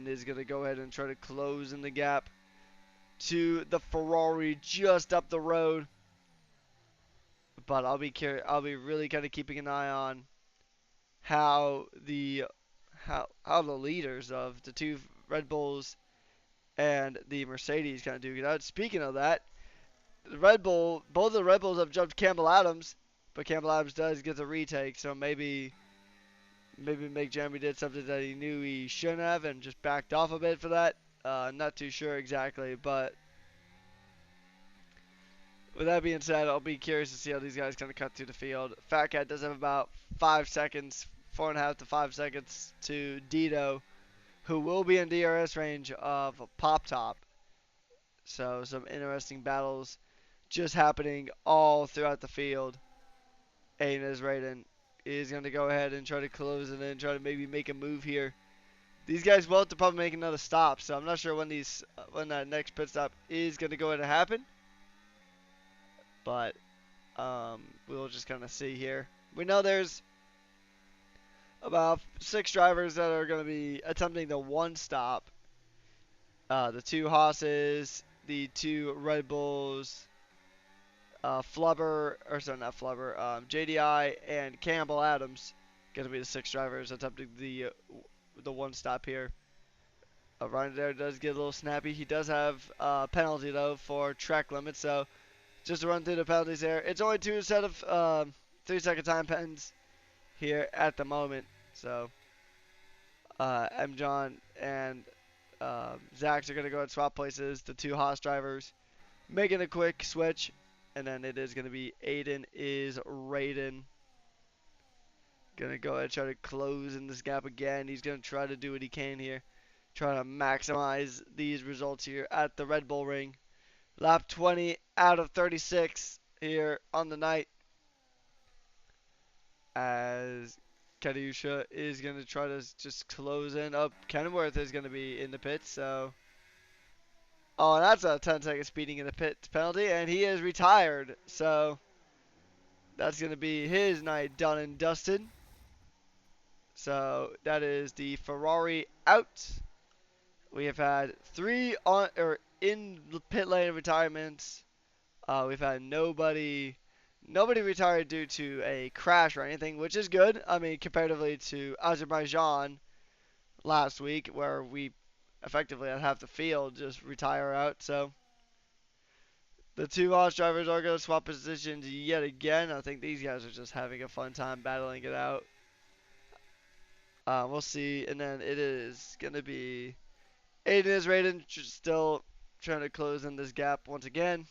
is going to go ahead and try to close in the gap to the Ferrari just up the road. But I'll be really kind of keeping an eye on how the leaders of the 2 Red Bulls and the Mercedes kind of do. Speaking of that, both of the Red Bulls have jumped Campbell Adams, but Campbell Adams does get the retake. So maybe Mick Jamie did something that he knew he shouldn't have and just backed off a bit for that. Not too sure exactly, but with that being said, I'll be curious to see how these guys kind of cut through the field. Fat Cat does have about 5 seconds, 4.5 to 5 seconds to Dito, who will be in DRS range of Pop Top. So some interesting battles just happening all throughout the field. Aiden Raiden is going to go ahead and try to close it in, try to maybe make a move here these guys will have to probably make another stop. So I'm not sure when that next pit stop is going to go to happen. But we'll just kind of see here. We know there's about 6 drivers that are going to be attempting the one stop. The 2 Haas's, the 2 Red Bulls, Flubber, or sorry, not Flubber, JDI and Campbell Adams going to be the 6 drivers attempting the one stop here. Ryan there does get a little snappy. He does have a penalty though for track limits, so just to run through the penalties there. It's only 2 instead of 3-second time pens here at the moment. So M. John and Zach's are going to go and swap places. The 2 Haas drivers making a quick switch. And then it is going to be Aiden is Raiden. Going to go ahead and try to close in this gap again. He's going to try to do what he can here. Try to maximize these results here at the Red Bull Ring. Lap 20 out of 36 here on the night. As Kadiusha is going to try to just close in. Oh, Kenworth is going to be in the pits, so... Oh, and that's a 10-second speeding in the pit penalty, and he is retired. So that's going to be his night done and dusted. So that is the Ferrari out. We have had 3 in the pit lane retirements. We've had nobody retired due to a crash or anything, which is good. I mean, comparatively to Azerbaijan last week, where we effectively had half the field just retire out. So the 2 Haas drivers are going to swap positions yet again. I think these guys are just having a fun time battling it out. We'll see. And then it is going to be Aiden is Raiden still trying to close in this gap once again.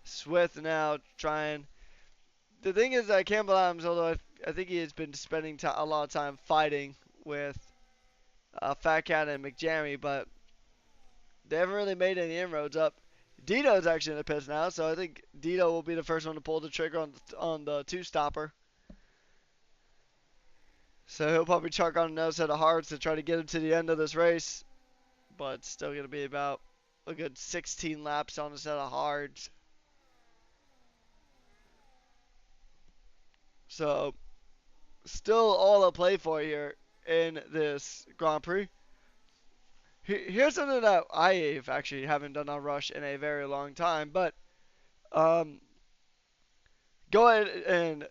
Swith now trying. The thing is that Campbell Adams, although I think he has been spending a lot of time fighting with Fat Cat and McJammy, but they haven't really made any inroads up. Dito's actually in the pits now, so I think Dito will be the first one to pull the trigger on the 2-stopper. So he'll probably chuck on another set of hearts to try to get him to the end of this race. But still going to be about a good 16 laps on a set of hards. So still all to play for here in this Grand Prix. Here's something that I actually haven't done on Rush in a very long time, but go ahead and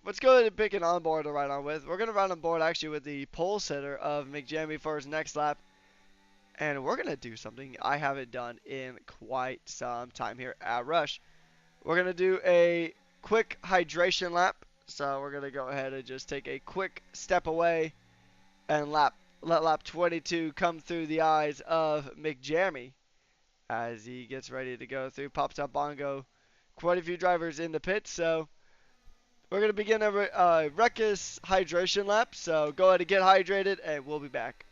let's go ahead and pick an onboard to ride on with. We're going to ride on board actually with the pole sitter of McJammy for his next lap. And we're going to do something I haven't done in quite some time here at Rush. We're going to do a quick hydration lap. So we're going to go ahead and just take a quick step away and let lap 22 come through the eyes of McJammy as he gets ready to go through. Pops up bongo. Quite a few drivers in the pit, so we're going to begin a Ruckus hydration lap. So go ahead and get hydrated, and we'll be back.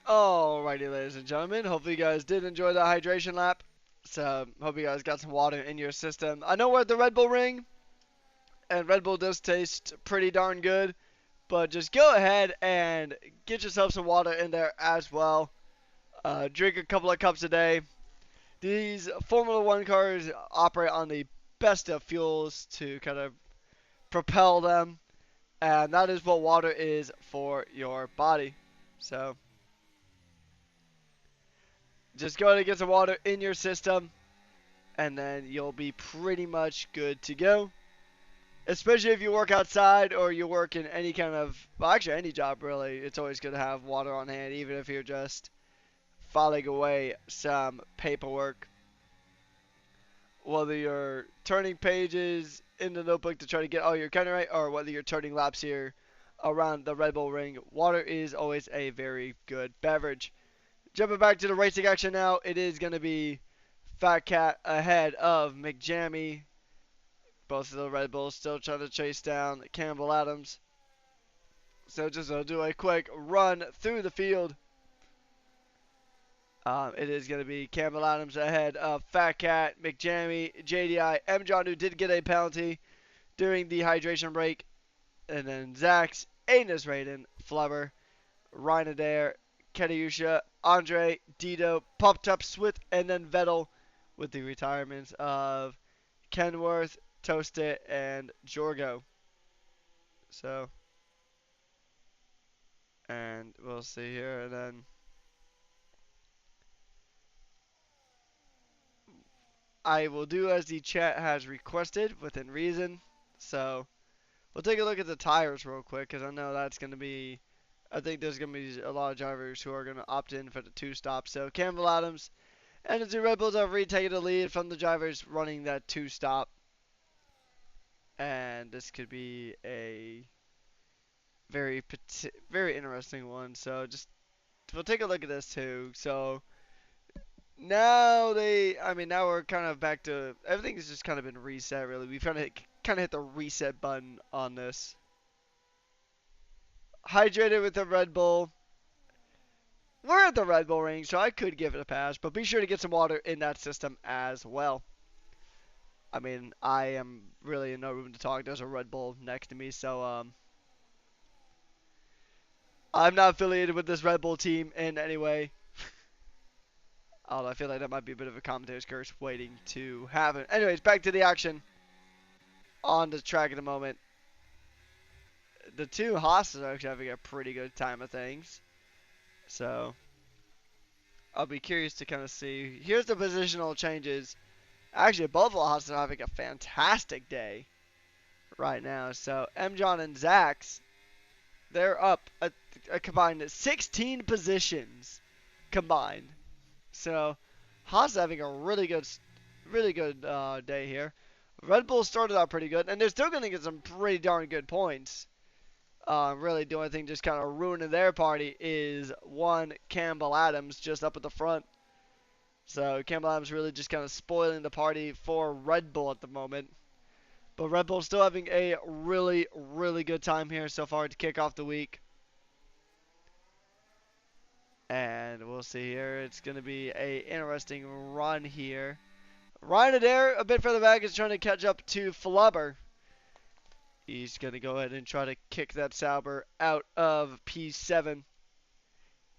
Alrighty, ladies and gentlemen. Hopefully you guys did enjoy that hydration lap. So, hope you guys got some water in your system. I know we're at the Red Bull Ring, and Red Bull does taste pretty darn good. But just go ahead and get yourself some water in there as well. Drink a couple of cups a day. These Formula One cars operate on the best of fuels to kind of propel them, and that is what water is for your body. So just go ahead and get some water in your system, and then you'll be pretty much good to go. Especially if you work outside or you work in any kind of, well, actually any job really, it's always good to have water on hand, even if you're just filing away some paperwork. Whether you're turning pages in the notebook to try to get all your counting right, or whether you're turning laps here around the Red Bull Ring, water is always a very good beverage. Jumping back to the racing action now, it is going to be Fat Cat ahead of McJammy. Both of the Red Bulls still trying to chase down Campbell Adams. So just do a quick run through the field. It is going to be Campbell Adams ahead of Fat Cat, McJammy, JDI, M. John, who did get a penalty during the hydration break. And then Zax, Anis Raiden, Flubber, Ryan Adair, Katiusha, Andre, Dito, Popped Up, Swift, and then Vettel with the retirements of Kenworth, Toasted, and Jorgo. So, and we'll see here, and then I will do as the chat has requested within reason. So, we'll take a look at the tires real quick, because I know that's going to be, I think there's going to be a lot of drivers who are going to opt in for the two stop. So, Campbell Adams and the two Red Bulls have retaken the lead from the drivers running that two stop. And this could be a very interesting one. So, just we'll take a look at this too. So, now we're kind of back to, everything's just kind of been reset really. We've kind of hit the reset button on this. Hydrated with the Red Bull. We're at the Red Bull Ring, so I could give it a pass, but be sure to get some water in that system as well. I mean, I am really in no room to talk. There's a Red Bull next to me, so I'm not affiliated with this Red Bull team in any way. Although I feel like that might be a bit of a commentator's curse waiting to happen. Anyways, back to the action on the track at the moment. The two Haas's are actually having a pretty good time of things. So, I'll be curious to kind of see. Here's the positional changes. Actually, both of the Haas's are having a fantastic day right now. So, M. John and Zax, they're up a combined 16 positions combined. So, Haas having a really good day here. Red Bull started out pretty good, and they're still going to get some pretty darn good points. Really, the only thing just kind of ruining their party is one Campbell Adams just up at the front. So, Campbell Adams really just kind of spoiling the party for Red Bull at the moment. But Red Bull still having a really, really good time here so far to kick off the week. And we'll see here. It's going to be a interesting run here. Ryan Adair, a bit further back, is trying to catch up to Flubber. He's going to go ahead and try to kick that Sauber out of P7.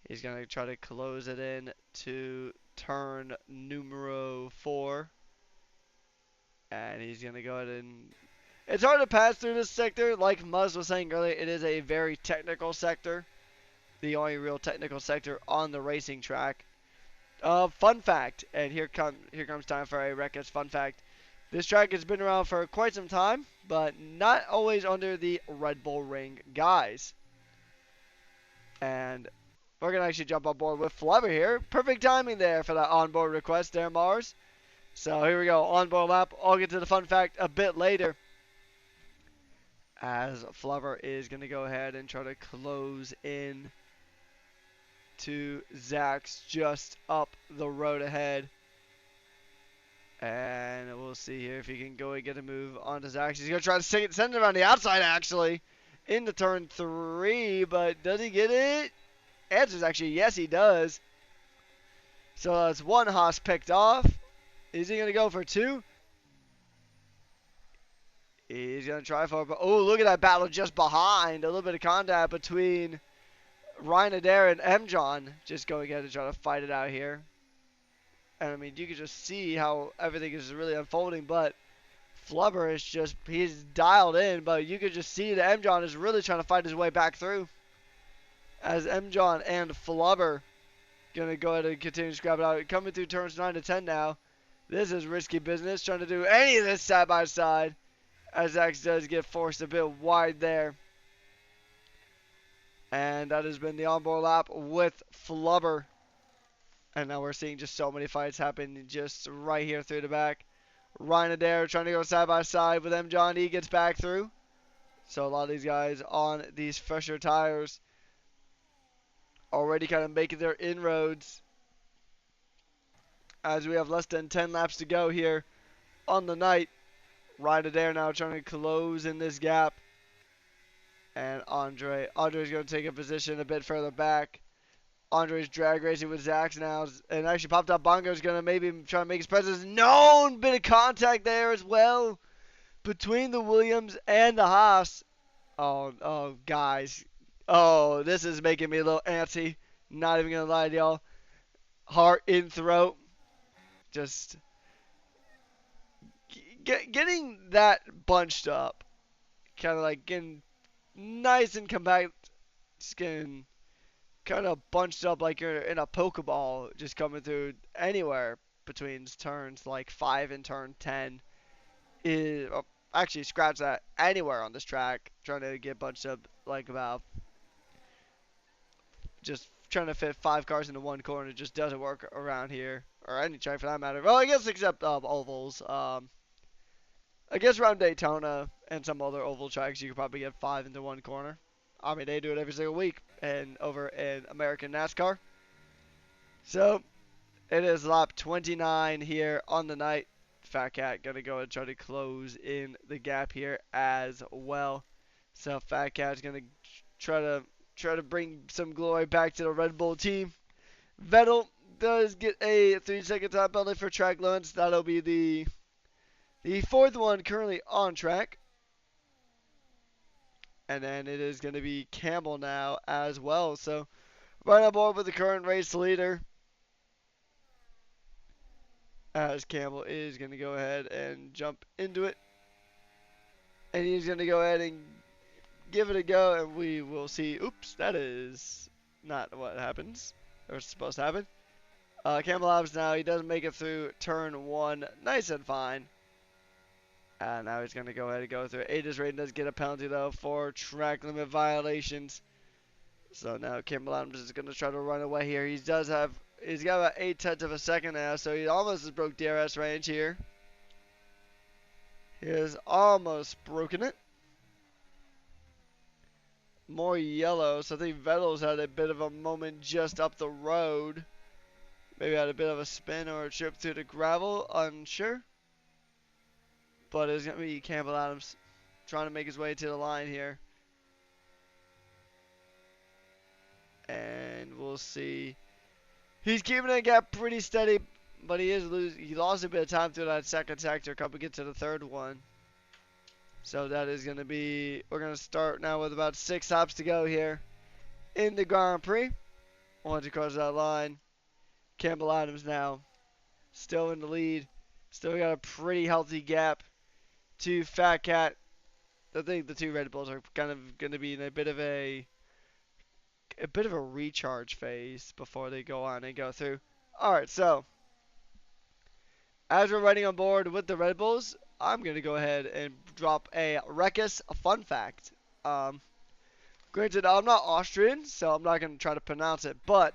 He's going to try to close it in to turn numero 4. And he's going to go ahead and... It's hard to pass through this sector. Like Muzz was saying earlier, it is a very technical sector. The only real technical sector on the racing track. Fun fact, and here comes time for a Wreckers fun fact. This track has been around for quite some time, but not always under the Red Bull Ring guys. And we're going to actually jump on board with Flubber here. Perfect timing there for that onboard request there, Mars. So here we go, onboard lap. I'll get to the fun fact a bit later. As Flubber is going to go ahead and try to close in to Zax just up the road ahead. And we'll see here if he can go and get a move onto Zax. He's going to try to send it around the outside, actually, into turn 3. But does he get it? Answer is actually yes, he does. So that's one Haas picked off. Is he going to go for 2? He's going to try for it. Oh, look at that battle just behind. A little bit of contact between Ryan Adair and M. John. Just going ahead and try to fight it out here. And I mean, you can just see how everything is really unfolding, but Flubber is just, he's dialed in, but you can just see that M. John is really trying to fight his way back through. As M. John and Flubber going to go ahead and continue to scrap it out. Coming through turns 9 to 10 now. This is risky business, trying to do any of this side by side. As X does get forced a bit wide there. And that has been the onboard lap with Flubber. And now we're seeing just so many fights happen just right here through the back. Ryan Adair trying to go side by side with M. John. He gets back through. So a lot of these guys on these fresher tires already kind of making their inroads as we have less than 10 laps to go here on the night. Ryan Adair now trying to close in this gap. And Andre's going to take a position a bit further back. Andre's drag racing with Zach's now. And actually, Pop Top Bongo's going to maybe try to make his presence known. Bit of contact there as well between the Williams and the Haas. Oh, guys. Oh, this is making me a little antsy. Not even going to lie to y'all. Heart in throat. Just getting that bunched up. Kind of like getting nice and compact. Just getting kind of bunched up like you're in a Pokeball just coming through anywhere between turns like 5 and turn 10 is actually scratch that anywhere on this track trying to get bunched up like about just trying to fit 5 cars into one corner just doesn't work around here or any track for that matter. Well, I guess except ovals. I guess around Daytona and some other oval tracks you could probably get 5 into one corner. I mean, they do it every single week and over in American NASCAR. So, it is lap 29 here on the night. Fat Cat gonna go and try to close in the gap here as well. So Fat Cat's gonna try to bring some glory back to the Red Bull team. Vettel does get a 3-second time penalty for track limits. That'll be the fourth one currently on track. And then it is going to be Campbell now as well. So right on board with the current race leader. As Campbell is going to go ahead and jump into it. And he's going to go ahead and give it a go. And we will see. Oops, that is not what happens. Or supposed to happen. Campbell Hobbs now. He doesn't make it through turn 1. Nice and fine. And now he's going to go ahead and go through. Aegis Raiden does get a penalty, though, for track limit violations. So now Campbell Adams is going to try to run away here. He's got about 8/10 of a second now, so he almost has broke DRS range here. He has almost broken it. More yellow, so I think Vettel's had a bit of a moment just up the road. Maybe had a bit of a spin or a trip through the gravel, unsure. But it's going to be Campbell Adams trying to make his way to the line here. And we'll see. He's keeping that gap pretty steady, but he lost a bit of time through that second sector coming into the third one. So that is going to be, we're going to start now with about 6 laps to go here in the Grand Prix. Once he crosses that line, Campbell Adams now still in the lead. Still got a pretty healthy gap to Fat Cat. I think the two Red Bulls are kind of going to be in a bit of a recharge phase before they go on and go through. Alright, so as we're riding on board with the Red Bulls, I'm going to go ahead and drop a Rekus fun fact. Granted, I'm not Austrian, so I'm not going to try to pronounce it, but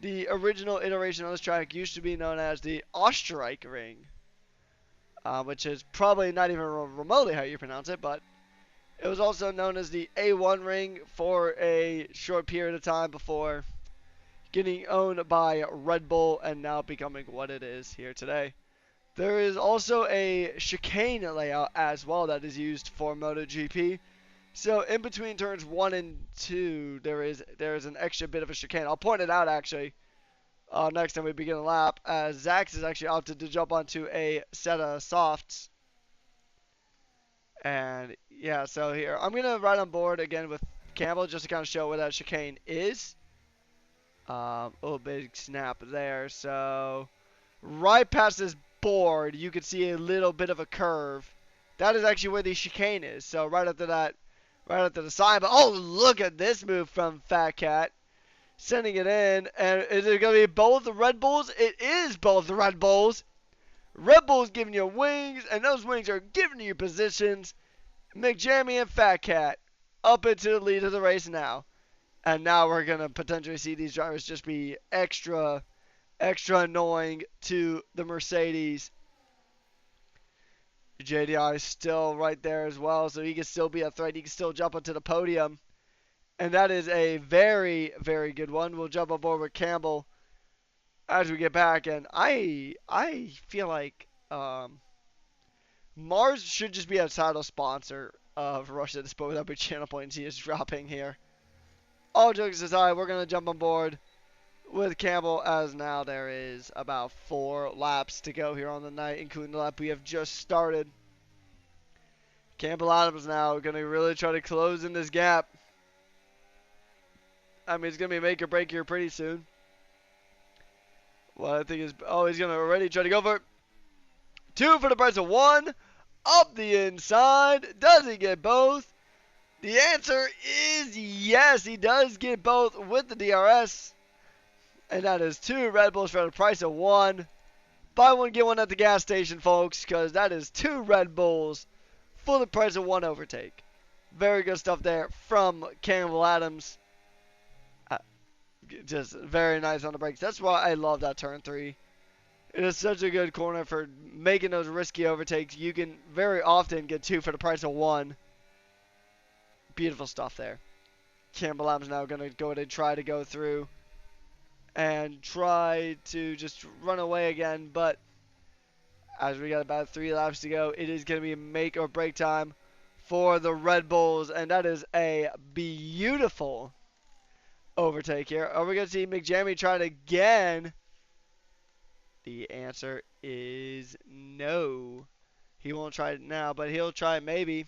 the original iteration on this track used to be known as the Osterreich Ring, which is probably not even remotely how you pronounce it, but it was also known as the A1 ring for a short period of time before getting owned by Red Bull and now becoming what it is here today. There is also a chicane layout as well that is used for MotoGP. So in between turns 1 and 2, there is an extra bit of a chicane. I'll point it out actually next time we begin a lap, as Zax is actually opted to jump onto a set of softs. And yeah, so here I'm gonna ride on board again with Campbell just to kind of show where that chicane is. Oh, big snap there. So right past this board, you can see a little bit of a curve. That is actually where the chicane is. So right after that, right after the sign. But oh, look at this move from Fat Cat. Sending it in. And is it going to be both the Red Bulls? It is both the Red Bulls. Red Bull's giving you wings, and those wings are giving you positions. McJammy and Fat Cat up into the lead of the race now. And now we're going to potentially see these drivers just be extra annoying to the Mercedes. JDI is still right there as well, so he can still be a threat. He can still jump onto the podium. And that is a very, very good one. We'll jump aboard with Campbell as we get back. And I feel like Mars should just be a title sponsor of Russia at this point without channel points he is dropping here. All jokes aside, we're going to jump on board with Campbell as now there is about 4 laps to go here on the night, including the lap we have just started. Campbell Adams now going to really try to close in this gap. I mean, it's going to be make or break here pretty soon. What I think is, oh, he's going to already try to go for it. 2 for the price of 1. Up the inside. Does he get both? The answer is yes, he does get both with the DRS. And that is 2 Red Bulls for the price of 1. Buy one, get one at the gas station, folks, because that is 2 Red Bulls for the price of 1 overtake. Very good stuff there from Campbell Adams. Just very nice on the brakes. That's why I love that turn 3. It is such a good corner for making those risky overtakes. You can very often get 2 for the price of 1. Beautiful stuff there. Campbell Adams now going to go ahead and try to go through and try to just run away again. But as we got about 3 laps to go, it is going to be make or break time for the Red Bulls. And that is a beautiful overtake here. Are we going to see McJammy try it again? The answer is no. He won't try it now, but he'll try it maybe.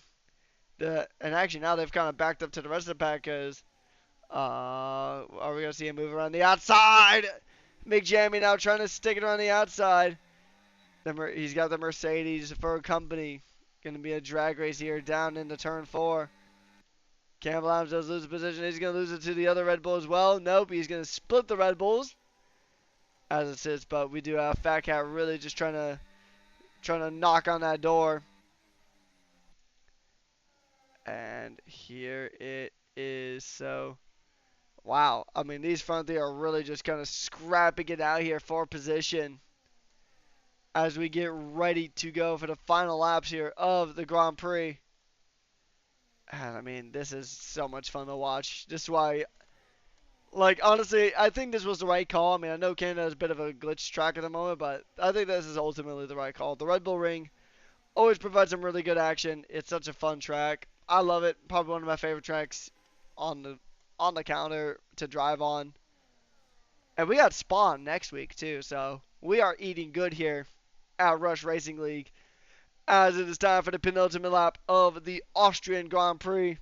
And actually now they've kind of backed up to the rest of the pack because are we going to see him move around the outside? McJammy now trying to stick it around the outside. He's got the Mercedes for company. Going to be a drag race here down into turn 4. Campbell Adams does lose the position. He's going to lose it to the other Red Bull as well. Nope, he's going to split the Red Bulls as it sits. But we do have Fat Cat really just trying to knock on that door. And here it is. So, wow. I mean, these front three are really just kind of scrapping it out here for position as we get ready to go for the final laps here of the Grand Prix. And I mean, this is so much fun to watch. This is why, like, honestly, I think this was the right call. I mean, I know Canada is a bit of a glitch track at the moment, but I think this is ultimately the right call. The Red Bull Ring always provides some really good action. It's such a fun track. I love it. Probably one of my favorite tracks on the calendar to drive on. And we got Spawn next week too, so we are eating good here at Rush Racing League as it is time for the penultimate lap of the Austrian Grand Prix.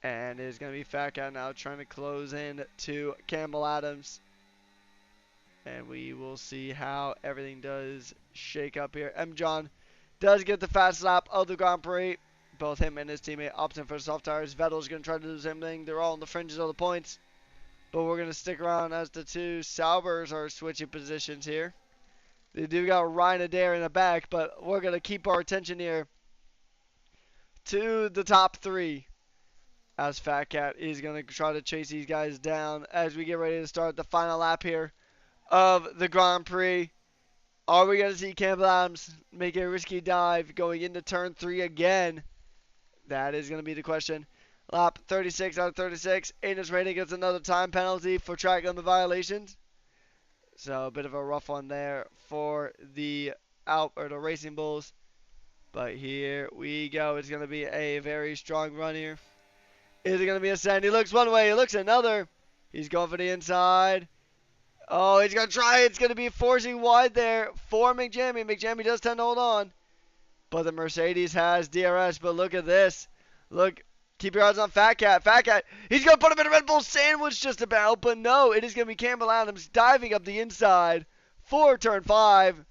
And it is going to be Fat Cat now trying to close in to Campbell Adams. And we will see how everything does shake up here. M. John does get the fast lap of the Grand Prix. Both him and his teammate opting for soft tires. Vettel's going to try to do the same thing. They're all on the fringes of the points. But we're going to stick around as the 2 Saubers are switching positions here. They do got Ryan Adair in the back, but we're going to keep our attention here to the top 3. As Fat Cat is going to try to chase these guys down as we get ready to start the final lap here of the Grand Prix. Are we going to see Campbell Adams make a risky dive going into turn 3 again? That is going to be the question. Lap 36 out of 36. Anus rating gets another time penalty for track limit violations. So a bit of a rough one there for the Racing Bulls. But here we go. It's going to be a very strong run here. Is it going to be a send? He looks one way. He looks another. He's going for the inside. Oh, he's going to try. It's going to be forcing wide there for McJammy. McJammy does tend to hold on. But the Mercedes has DRS. But look at this. Look. Keep your eyes on Fat Cat. Fat Cat. He's going to put him in a Red Bull sandwich just about. But no, it is going to be Campbell Adams diving up the inside for turn 5.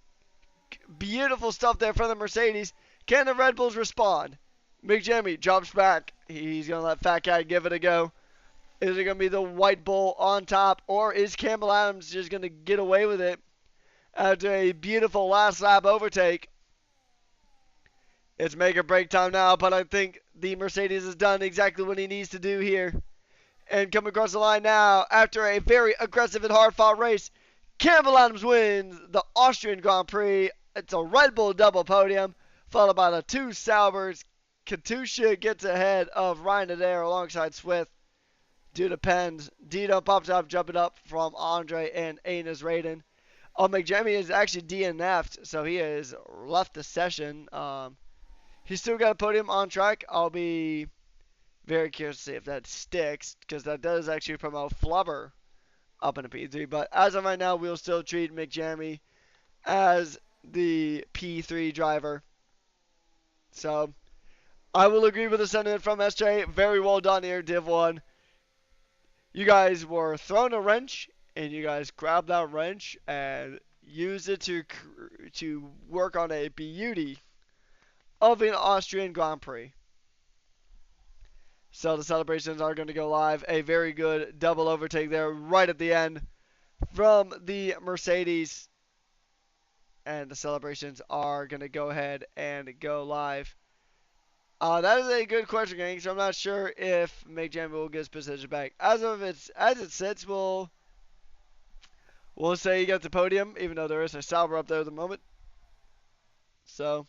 Beautiful stuff there from the Mercedes. Can the Red Bulls respond? McJimmy drops back. He's going to let Fat Cat give it a go. Is it going to be the White Bull on top, or is Campbell Adams just going to get away with it after a beautiful last lap overtake? It's make or break time now, but I think the Mercedes has done exactly what he needs to do here. And coming across the line now, after a very aggressive and hard-fought race, Campbell Adams wins the Austrian Grand Prix. It's a Red Bull double podium, followed by the two Saubers. Katusha gets ahead of Ryan Adair alongside Swift due to pens. Dito pops up, jumping up from Andre and Anas Raiden. McJamie is actually DNF'd, so he has left the session. He's still got a podium on track. I'll be very curious to see if that sticks, because that does actually promote Flubber up in the P3. But as of right now, we'll still treat McJamie as the P3 driver. So I will agree with the sentiment from SJ. Very well done here, Div1. You guys were thrown a wrench, and you guys grabbed that wrench and used it to work on a beauty of an Austrian Grand Prix. So the celebrations are going to go live. A very good double overtake there right at the end from the Mercedes. And the celebrations are going to go ahead and go live. That is a good question, gang. So I'm not sure if McJamie will get his position back. As it sits, we'll say he got the podium, even though there is a Sauber up there at the moment. So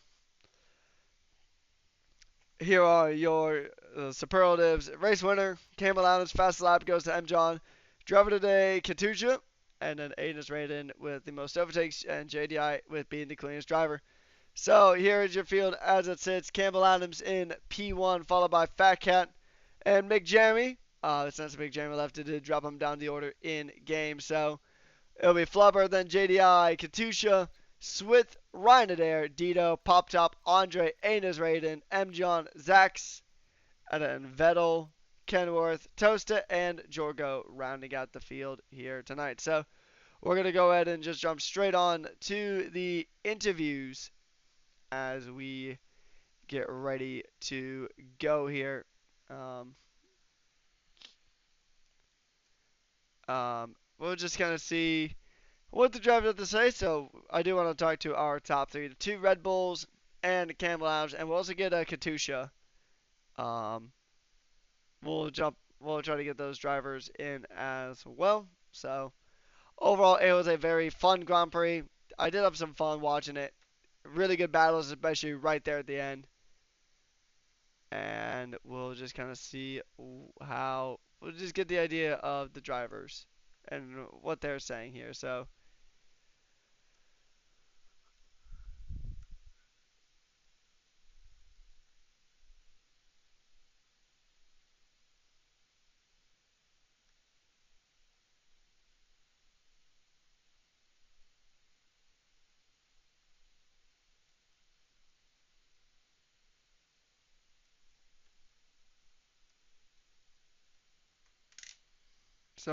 here are your superlatives. Race winner, Campbell Adams. Fast lap goes to M. John. Driver today, Katusha. And then Aiden is rated with the most overtakes, and JDI with being the cleanest driver. So here is your field as it sits. Campbell Adams in P1, followed by Fat Cat and McJamie. Since McJamie left, it did drop him down the order in game. So it'll be Flubber, then JDI, Katusha, Swith, Ryan Adair, Dito, Pop Top, Andre, Anas Raiden, M. John, Zax, and then Vettel, Kenworth, Toasta, and Jorgo rounding out the field here tonight. So we're going to go ahead and just jump straight on to the interviews as we get ready to go here. We'll just kind of see what the drivers have to say. So I do want to talk to our top three, the two Red Bulls and Campbell Adams, and we'll also get a Katusha. Um, we'll try to get those drivers in as well. So overall, it was a very fun Grand Prix. I did have some fun watching it. Really good battles, especially right there at the end. And we'll just kind of see how we'll just get the idea of the drivers and what they're saying here. So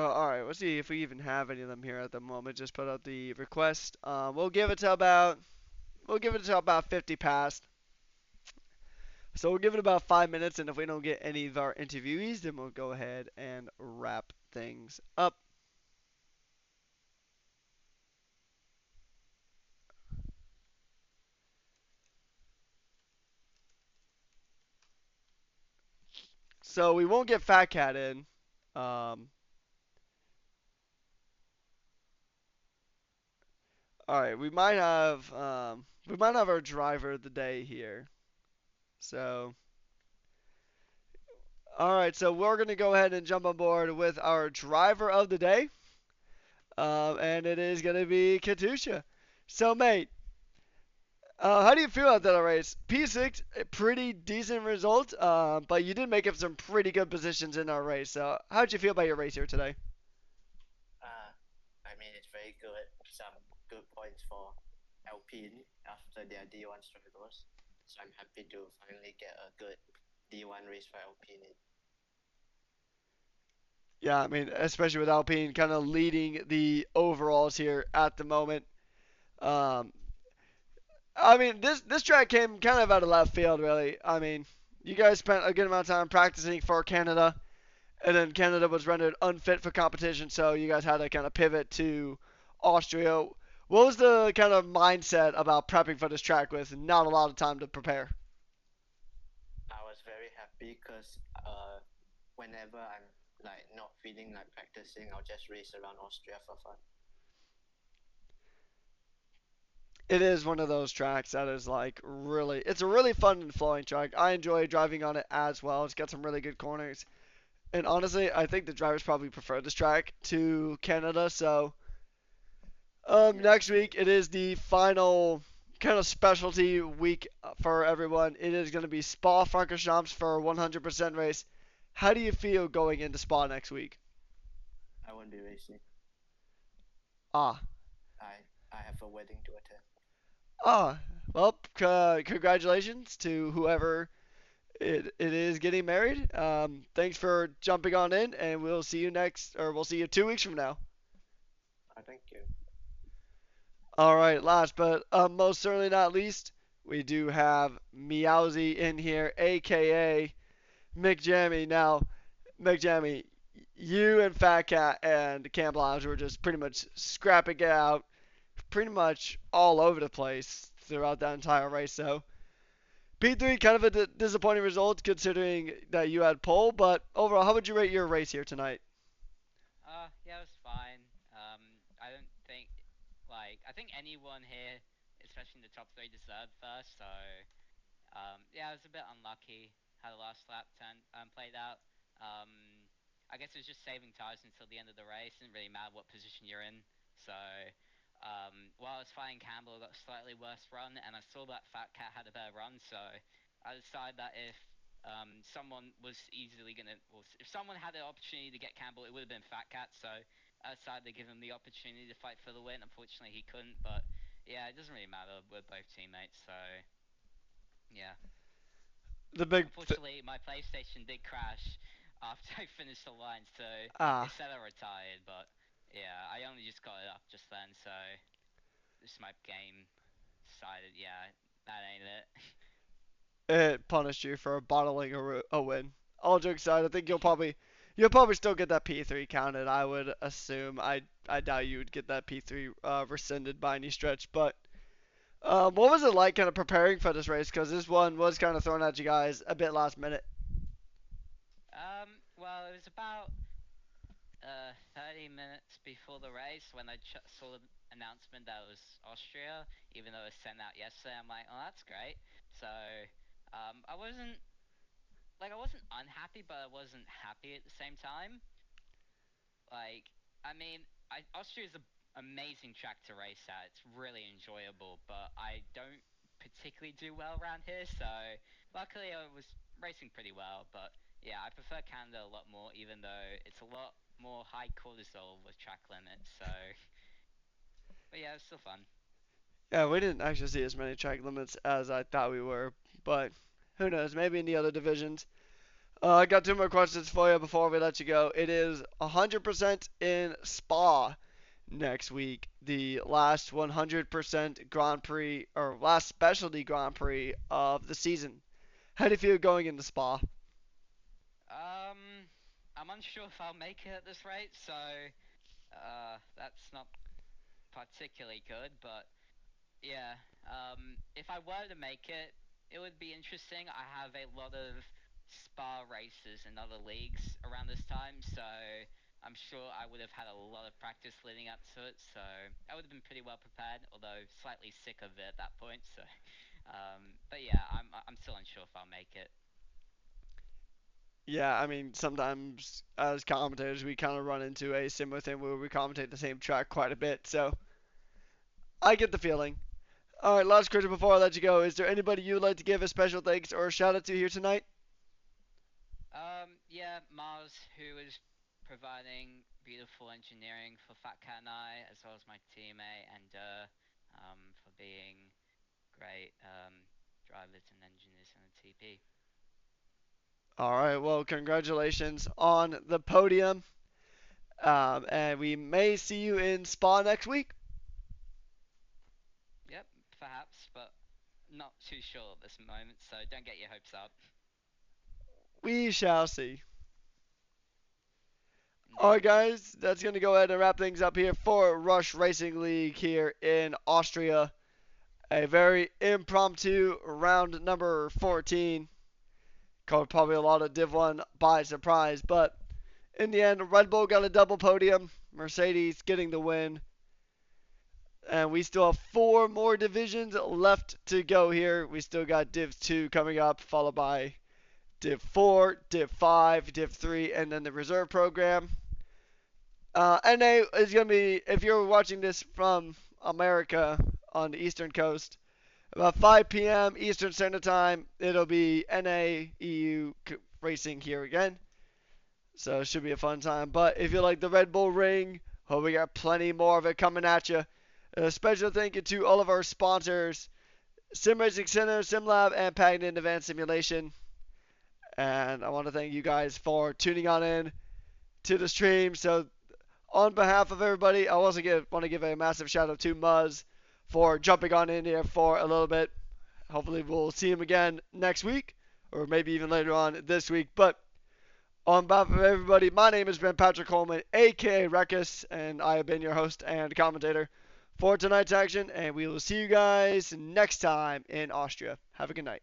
all right, let's see if we even have any of them here at the moment. Just put out the request. We'll give it to about 50 past. So we'll give it about 5 minutes, and if we don't get any of our interviewees, then we'll go ahead and wrap things up. So we won't get Fat Cat in. Um, all right, we might have our driver of the day here. So all right, so we're gonna go ahead and jump on board with our driver of the day, and it is gonna be Katusha. So mate, how do you feel about that race? P6, a pretty decent result, but you did make up some pretty good positions in our race. So how'd you feel about your race here today? Uh, I mean, it's very good. Some good points for Alpine after their D1 struggles. So I'm happy to finally get a good D1 race for Alpine. Yeah, I mean, especially with Alpine kind of leading the overalls here at the moment. Um, I mean, this track came kind of out of left field, really. I mean, you guys spent a good amount of time practicing for Canada, and then Canada was rendered unfit for competition, so you guys had to kind of pivot to Austria. What was the kind of mindset about prepping for this track with not a lot of time to prepare? I was very happy because whenever I'm like not feeling like practicing, I'll just race around Austria for fun. It is one of those tracks that is like really, it's a really fun and flowing track. I enjoy driving on it as well. It's got some really good corners. And honestly, I think the drivers probably prefer this track to Canada. So Yeah, next week it is the final kind of specialty week for everyone. It is going to be Spa Francorchamps for 100% race. How do you feel going into Spa next week? I won't be racing. Ah, I I have a wedding to attend. ah. Well, congratulations to whoever it is getting married. Thanks for jumping on in, and we'll see you next, or we'll see you 2 weeks from now. Thank you. All right, last but most certainly not least, we do have Meowsy in here, aka Mick Jammy. Now, Mick Jammy, you and Fat Cat and Cam Lounge were just pretty much scrapping it out, pretty much all over the place throughout that entire race. So P3, kind of a disappointing result considering that you had pole, but overall, how would you rate your race here tonight? Yeah, it was fine. I don't think, I think anyone here, especially in the top three, deserved first. So, yeah, I was a bit unlucky how the last lap played out. Um, I guess it was just saving tires until the end of the race. It didn't really matter what position you're in. So, while I was fighting Campbell, I got a slightly worse run, and I saw that Fat Cat had a better run. So, I decided that if someone was easily gonna, well, if someone had the opportunity to get Campbell, it would have been Fat Cat. So I decided to give him the opportunity to fight for the win. Unfortunately, he couldn't, but yeah, it doesn't really matter. We're both teammates, so yeah. The big Unfortunately, my PlayStation did crash after I finished the line, so it ah, said I retired, but yeah, I only just got it up just then, so this my game decided, yeah, that ain't it. it punished you for bottling a win. All jokes aside, I think you'll probably still get that P3 counted. I would assume. I doubt you would get that P3 rescinded by any stretch. But what was it like kind of preparing for this race? Because this one was kind of thrown at you guys a bit last minute. Well, it was about 30 minutes before the race when I saw the announcement that it was Austria, even though it was sent out yesterday. I'm like, oh, that's great. So, I wasn't I wasn't unhappy, but I wasn't happy at the same time. Like, I mean, Austria is an amazing track to race at. It's really enjoyable, but I don't particularly do well around here. So, luckily, I was racing pretty well. But yeah, I prefer Canada a lot more, even though it's a lot more high cortisol with track limits. So, but yeah, it's still fun. Yeah, we didn't actually see as many track limits as I thought we were, but who knows? Maybe in the other divisions. I got two more questions for you before we let you go. It is 100% in Spa next week, the last 100% Grand Prix or last specialty Grand Prix of the season. How do you feel going into Spa? Um, I'm unsure if I'll make it at this rate, so that's not particularly good. But yeah, if I were to make it, it would be interesting. I have a lot of spa races in other leagues around this time, so I'm sure I would have had a lot of practice leading up to it. So I would have been pretty well prepared, although slightly sick of it at that point. So, but yeah, I'm still unsure if I'll make it. Yeah, I mean, sometimes as commentators, we kind of run into a similar thing where we commentate the same track quite a bit, so I get the feeling. All right, last question before I let you go. Is there anybody you'd like to give a special thanks or a shout out to here tonight? Yeah, Mars, who is providing beautiful engineering for Fat Cat and I, as well as my teammate, and for being great drivers and engineers in the TP. All right, well, congratulations on the podium. And we may see you in Spa next week. perhaps, but not too sure at this moment, so don't get your hopes up. We shall see. Alright, Indeed. guys, that's going to go ahead and wrap things up here for Rush Racing League here in Austria. A very impromptu round number 14. Caught probably a lot of Div1 by surprise, but in the end, Red Bull got a double podium, Mercedes getting the win. And we still have 4 more divisions left to go here. We still got Div 2 coming up, followed by Div 4, Div 5, Div 3, and then the reserve program. NA is going to be, if you're watching this from America on the Eastern Coast, about 5 p.m. Eastern Standard Time, it'll be NA EU racing here again. So it should be a fun time. But if you like the Red Bull Ring, hope we got plenty more of it coming at you. A special thank you to all of our sponsors, Sim Racing Center, SimLab, and Pagnant Advanced Simulation. And I want to thank you guys for tuning on in to the stream. So on behalf of everybody, I also want to give a massive shout out to Muzz for jumping on in here for a little bit. Hopefully we'll see him again next week, or maybe even later on this week. But on behalf of everybody, my name has been Patrick Coleman, aka Rekus, and I have been your host and commentator for tonight's action, and we will see you guys next time in Austria. Have a good night.